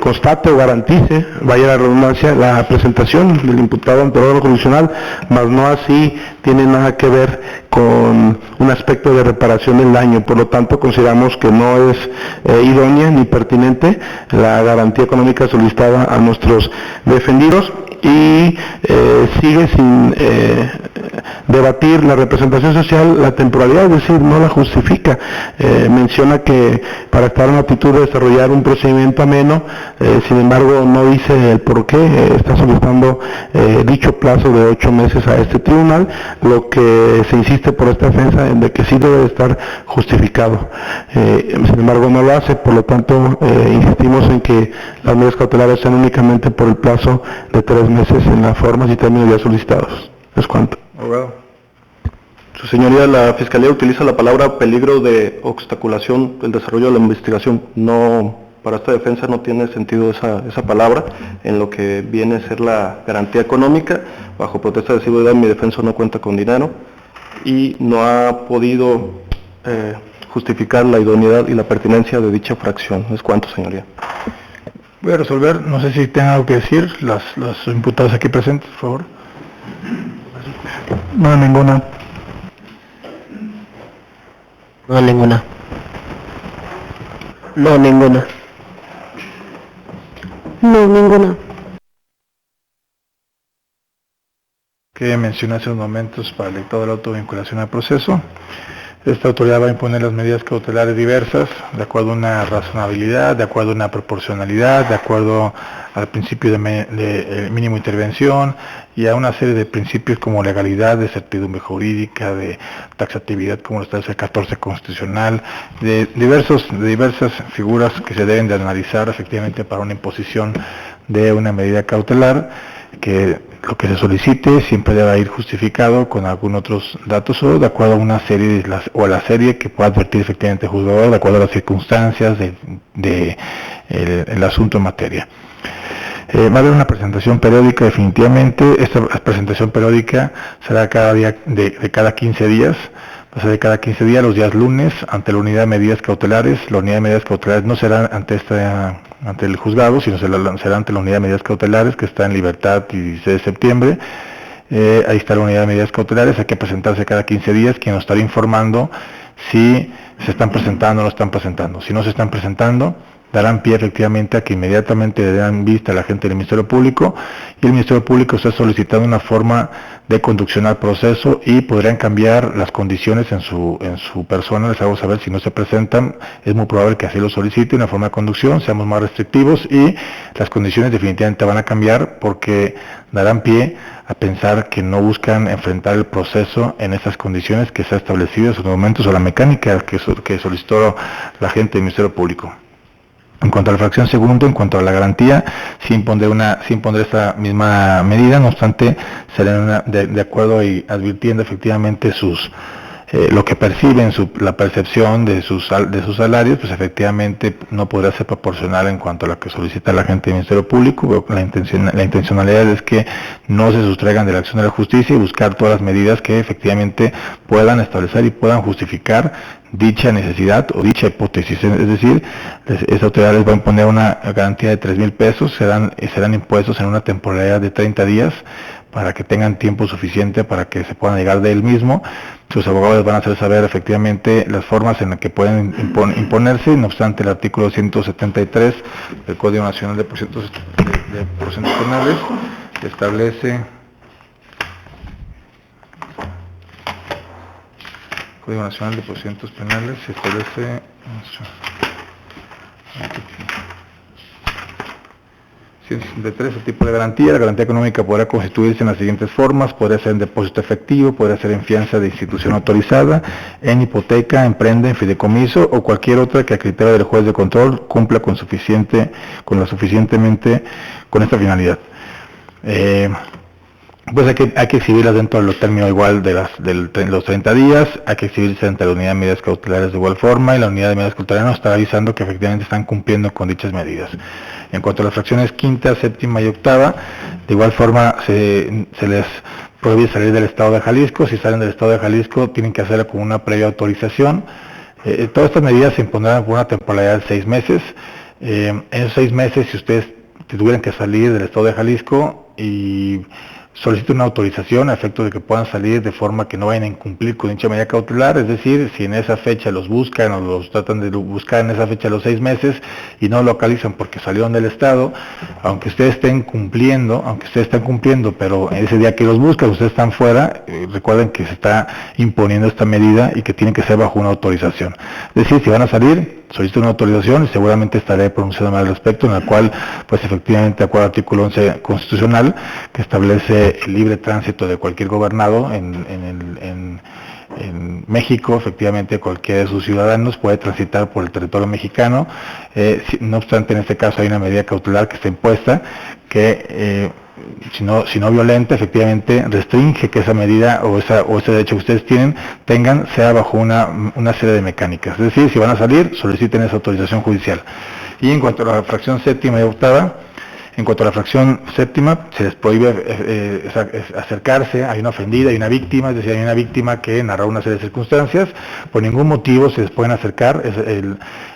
constate o garantice, vaya la redundancia, la presentación del imputado ante el órgano jurisdiccional, mas no así tiene nada que ver con un aspecto de reparación del daño. Por lo tanto, consideramos que no es idónea ni pertinente la garantía económica solicitada a nuestros defendidos, y sigue sin debatir la representación social, la temporalidad, es decir, no la justifica. Menciona que para estar en actitud de desarrollar un procedimiento ameno, sin embargo no dice el por qué está solicitando dicho plazo de 8 meses a este tribunal, lo que se insiste por esta defensa en de que sí debe de estar justificado. Sin embargo no lo hace, por lo tanto insistimos en que las medidas cautelares sean únicamente por el plazo de 3 meses en las formas y términos ya solicitados. Es cuanto. Abogado. Su señoría, la Fiscalía utiliza la palabra peligro de obstaculación del desarrollo de la investigación. No, para esta defensa no tiene sentido esa palabra en lo que viene a ser la garantía económica. Bajo protesta de seguridad, mi defensa no cuenta con dinero y no ha podido justificar la idoneidad y la pertinencia de dicha fracción. Es cuanto, señoría. Voy a resolver, no sé si tengan algo que decir, los imputados aquí presentes, por favor. No, ninguna. No, ninguna. No, ninguna. No, ninguna. Que mencioné hace unos momentos para el dictado de la autovinculación al proceso. Esta autoridad va a imponer las medidas cautelares diversas, de acuerdo a una razonabilidad, de acuerdo a una proporcionalidad, de acuerdo al principio de mínimo intervención y a una serie de principios como legalidad, de certidumbre jurídica, de taxatividad, como lo establece el 14 constitucional, de diversas figuras que se deben de analizar efectivamente para una imposición de una medida cautelar, que lo que se solicite siempre debe ir justificado con algunos otros datos o de acuerdo a una serie o a la serie que pueda advertir efectivamente el juzgador de acuerdo a las circunstancias el asunto en materia. Va a haber una presentación periódica definitivamente. Esta presentación periódica será de cada 15 días. Va a ser de cada 15 días, los días lunes, ante la unidad de medidas cautelares. La unidad de medidas cautelares no será ante el juzgado, sino será ante la unidad de medidas cautelares, que está en Libertad y 16 de septiembre. Ahí está la unidad de medidas cautelares, hay que presentarse cada 15 días, quien nos estará informando si se están presentando o no están presentando. Si no se están presentando, darán pie efectivamente a que inmediatamente le den vista a la gente del Ministerio Público, y el Ministerio Público está solicitando una forma de conducción al proceso y podrían cambiar las condiciones en su persona. Les hago saber, si no se presentan, es muy probable que así lo solicite, una forma de conducción, seamos más restrictivos y las condiciones definitivamente van a cambiar, porque darán pie a pensar que no buscan enfrentar el proceso en esas condiciones que se ha establecido en sus momentos o la mecánica que solicitó la gente del Ministerio Público. En cuanto a la fracción segundo, en cuanto a la garantía, sí impondré esta misma medida, no obstante, será de acuerdo y advirtiendo efectivamente lo que perciben, la percepción de sus salarios, pues efectivamente no podrá ser proporcional en cuanto a lo que solicita la gente del Ministerio Público. La intencionalidad es que no se sustraigan de la acción de la justicia y buscar todas las medidas que efectivamente puedan establecer y puedan justificar dicha necesidad o dicha hipótesis. Es decir, esa autoridad les va a imponer una garantía de 3,000 pesos, serán impuestos en una temporalidad de 30 días para que tengan tiempo suficiente para que se puedan llegar de él mismo. Sus abogados les van a hacer saber efectivamente las formas en las que pueden imponerse, no obstante el artículo 173 del Código Nacional de Procedimientos Penales establece Código Nacional de Procedimientos Penales se establece de tres tipos de garantía. La garantía económica podrá constituirse en las siguientes formas: podrá ser en depósito efectivo, podrá ser en fianza de institución autorizada, en hipoteca, en prenda, en fideicomiso o cualquier otra que a criterio del juez de control cumpla con esta finalidad. Pues hay que exhibirlas dentro de los términos igual de los 30 días, hay que exhibirse ante la unidad de medidas cautelares de igual forma, y la unidad de medidas cautelares nos estará avisando que efectivamente están cumpliendo con dichas medidas. En cuanto a las fracciones quinta, séptima y octava, de igual forma se les prohíbe salir del Estado de Jalisco. Si salen del Estado de Jalisco tienen que hacerlo con una previa autorización. Todas estas medidas se impondrán por una temporalidad de 6 meses. En esos 6 meses, si ustedes tuvieran que salir del Estado de Jalisco y solicita una autorización a efecto de que puedan salir de forma que no vayan a incumplir con dicha medida cautelar, es decir, si en esa fecha los buscan o los tratan de buscar en esa fecha los 6 meses y no localizan porque salieron del Estado, aunque ustedes estén cumpliendo, pero ese día que los buscan, ustedes están fuera, recuerden que se está imponiendo esta medida y que tiene que ser bajo una autorización. Es decir, si van a salir, soliciten una autorización y seguramente estaré pronunciándome al respecto, en la cual, pues efectivamente, de acuerdo al artículo 11 constitucional, que establece el libre tránsito de cualquier gobernado en México, efectivamente cualquiera de sus ciudadanos puede transitar por el territorio mexicano. No obstante, en este caso hay una medida cautelar que está impuesta que si no violenta, efectivamente restringe que esa medida o ese derecho que ustedes tengan sea bajo una serie de mecánicas. Es decir, si van a salir, soliciten esa autorización judicial. Y en cuanto a la fracción séptima y octava, se les prohíbe acercarse. Hay una ofendida y una víctima, es decir, hay una víctima que narra una serie de circunstancias, por ningún motivo se les pueden acercar.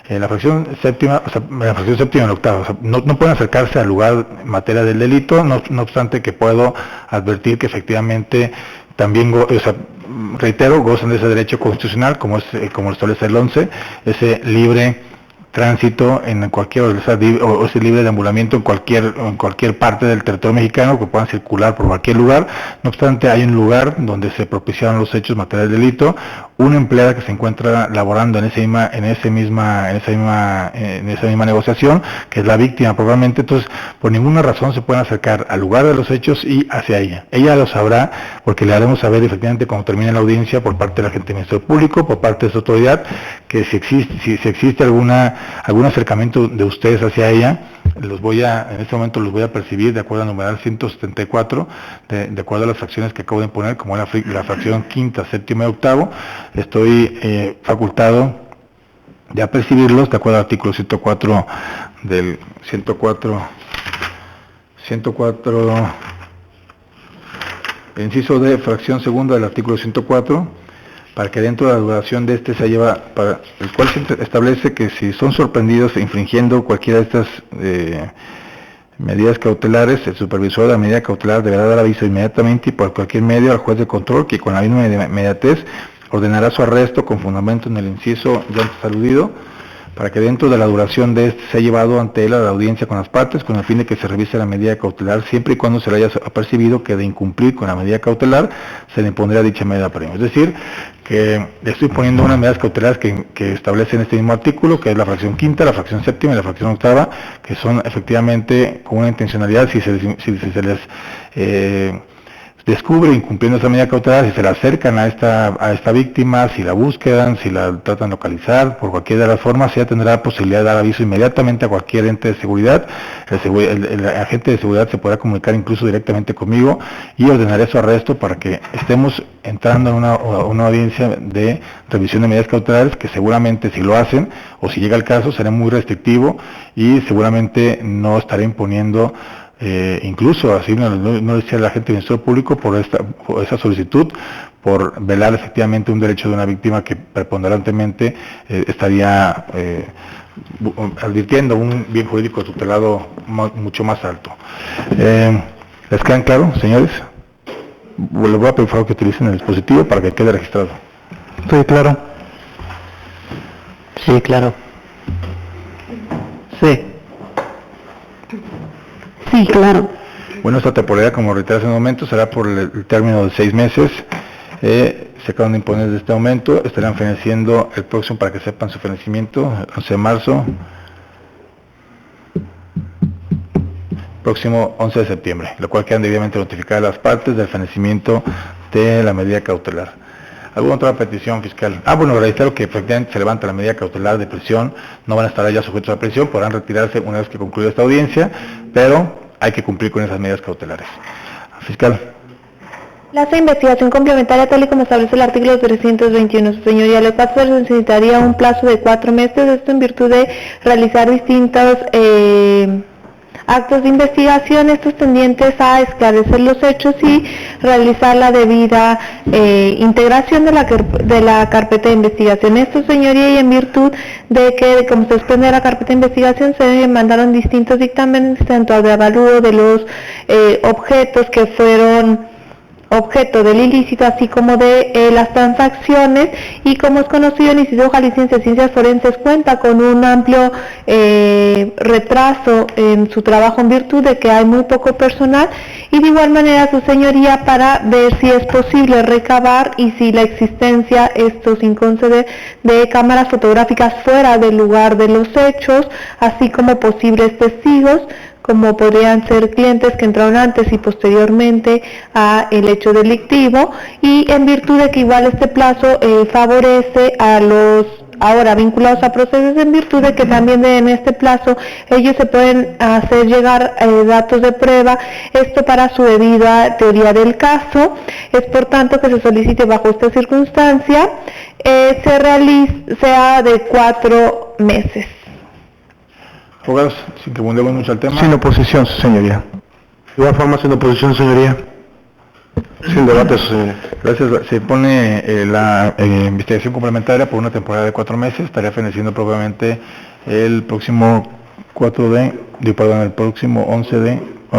La fracción séptima y la octava, o sea, no pueden acercarse al lugar en materia del delito, no obstante que puedo advertir que efectivamente también, reitero, gozan de ese derecho constitucional, como lo establece el 11, ese libre tránsito en cualquier, o ese libre deambulamiento en cualquier parte del territorio mexicano, que puedan circular por cualquier lugar. No obstante, hay un lugar donde se propiciaron los hechos materiales del delito, una empleada que se encuentra laborando en esa misma negociación, que es la víctima probablemente. Entonces, por ninguna razón se pueden acercar al lugar de los hechos y hacia ella. Ella lo sabrá, porque le haremos saber efectivamente cuando termine la audiencia por parte de la gente del Ministerio Público, por parte de su autoridad, que si existe algún acercamiento de ustedes hacia ella, en este momento los voy a percibir de acuerdo al numeral 174, de acuerdo a las fracciones que acabo de poner, como la fracción quinta, séptima y octavo. Estoy facultado de percibirlos de acuerdo al artículo 104 el inciso de fracción segunda del artículo 104, para que dentro de la duración de para el cual se establece que si son sorprendidos infringiendo cualquiera de estas medidas cautelares, el supervisor de la medida cautelar deberá dar aviso inmediatamente y por cualquier medio al juez de control, que con la misma inmediatez ordenará su arresto con fundamento en el inciso ya antes aludido, para que dentro de la duración de este sea llevado ante él a la audiencia con las partes, con el fin de que se revise la medida cautelar, siempre y cuando se le haya apercibido que de incumplir con la medida cautelar se le impondrá dicha medida premio. Es decir, que estoy poniendo unas medidas cautelares que establecen este mismo artículo, que es la fracción quinta, la fracción séptima y la fracción octava, que son efectivamente con una intencionalidad, si se les descubre incumpliendo esa medida cautelar, si se la acercan a esta víctima, si la buscan, si la tratan de localizar, por cualquiera de las formas, ella tendrá la posibilidad de dar aviso inmediatamente a cualquier ente de seguridad. El agente de seguridad se podrá comunicar incluso directamente conmigo y ordenaré su arresto para que estemos entrando en una audiencia de revisión de medidas cautelares que seguramente, si lo hacen o si llega el caso, será muy restrictivo y seguramente no estaré imponiendo incluso así no decía la gente del Ministerio Público por esa solicitud, por velar efectivamente un derecho de una víctima que preponderantemente estaría advirtiendo un bien jurídico tutelado mucho más alto. ¿Les quedan claros, señores? Les voy a pedir por favor que utilicen el dispositivo para que quede registrado. ¿Estoy claro? Sí, claro. Sí. Sí, claro. Bueno, esta temporalidad, como reiteré hace un momento, será por el término de 6 meses. Se acaban de imponer desde este momento, estarán feneciendo el próximo, para que sepan su fenecimiento, el 11 de marzo, próximo 11 de septiembre, lo cual quedan debidamente notificadas las partes del fenecimiento de la medida cautelar. ¿Alguna otra petición fiscal? Bueno, reitero que efectivamente se levanta la medida cautelar de prisión, no van a estar ya sujetos a prisión, podrán retirarse una vez que concluya esta audiencia, pero hay que cumplir con esas medidas cautelares. Fiscal. La investigación complementaria, tal y como establece el artículo 321, su señoría, le necesitaría un plazo de 4 meses, esto en virtud de realizar distintos actos de investigación, estos tendientes a esclarecer los hechos y realizar la debida integración de la carpeta de investigación. Esto, señoría, y en virtud de que, como se desprende de la carpeta de investigación, se mandaron distintos dictámenes, tanto de avalúo de los objetos que fueron objeto del ilícito, así como de las transacciones, y como es conocido, el Instituto Jalisciense de Ciencias Forenses cuenta con un amplio retraso en su trabajo en virtud de que hay muy poco personal, y de igual manera, su señoría, para ver si es posible recabar y si la existencia, esto sin conceder, de cámaras fotográficas fuera del lugar de los hechos, así como posibles testigos, como podrían ser clientes que entraron antes y posteriormente a el hecho delictivo, y en virtud de que igual este plazo favorece a los ahora vinculados a procesos, en virtud de que también en este plazo ellos se pueden hacer llegar datos de prueba, esto para su debida teoría del caso. Es por tanto que se solicite bajo esta circunstancia sea de 4 meses. Abogados, sin que abundemos mucho al tema. Sin oposición, su señoría. De igual forma, sin oposición, señoría. Sin debate, su señoría. Gracias. Se pone la investigación complementaria por una temporada de 4 meses. Estaría feneciendo probablemente el próximo el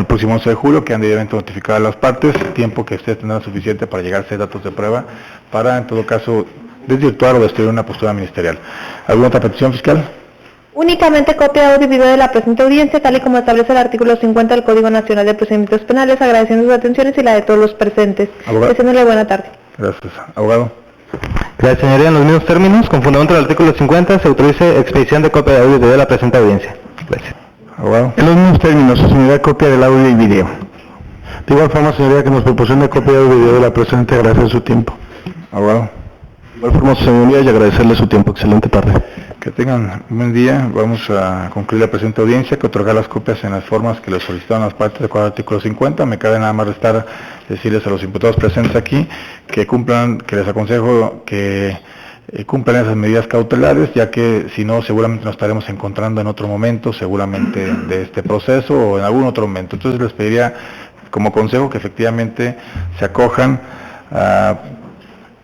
próximo 11 de julio, que han debidamente notificado a las partes, tiempo que ustedes tendrán suficiente para llegar a hacer datos de prueba, para, en todo caso, desvirtuar o destruir una postura ministerial. ¿Alguna otra petición fiscal? Únicamente copia de audio y video de la presente audiencia, tal y como establece el artículo 50 del Código Nacional de Procedimientos Penales, agradeciendo sus atenciones y la de todos los presentes. Deseándole buena tarde. Gracias. Abogado. Gracias, señoría. En los mismos términos, con fundamento del artículo 50, se autorice expedición de copia de audio y video de la presente audiencia. Gracias. Abogado. En los mismos términos, su señoría, copia del audio y video. De igual forma, señoría, que nos proporcione copia de audio y video de la presente, agradecer su tiempo. Abogado. De igual forma, su señoría, y agradecerle su tiempo. Excelente tarde. Que tengan un buen día. Vamos a concluir la presente audiencia, que otorgar las copias en las formas que les solicitaron las partes de acuerdo al artículo 50. Me cabe nada más restar decirles a los imputados presentes aquí que cumplan, que les aconsejo que cumplan esas medidas cautelares, ya que si no, seguramente nos estaremos encontrando en otro momento, seguramente de este proceso o en algún otro momento. Entonces les pediría como consejo que efectivamente se acojan a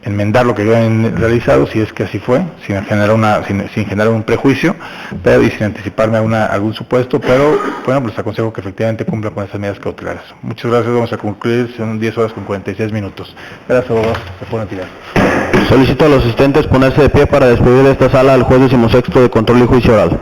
enmendar lo que habían realizado, si es que así fue, sin generar un prejuicio, pero y sin anticiparme a algún supuesto, pero bueno, pues les aconsejo que efectivamente cumplan con esas medidas cautelares. Muchas gracias, vamos a concluir, son 10 horas con 46 minutos. Gracias, abogados, se pueden tirar. Solicito a los asistentes ponerse de pie para despedir de esta sala al juez 16º de control y juicio oral.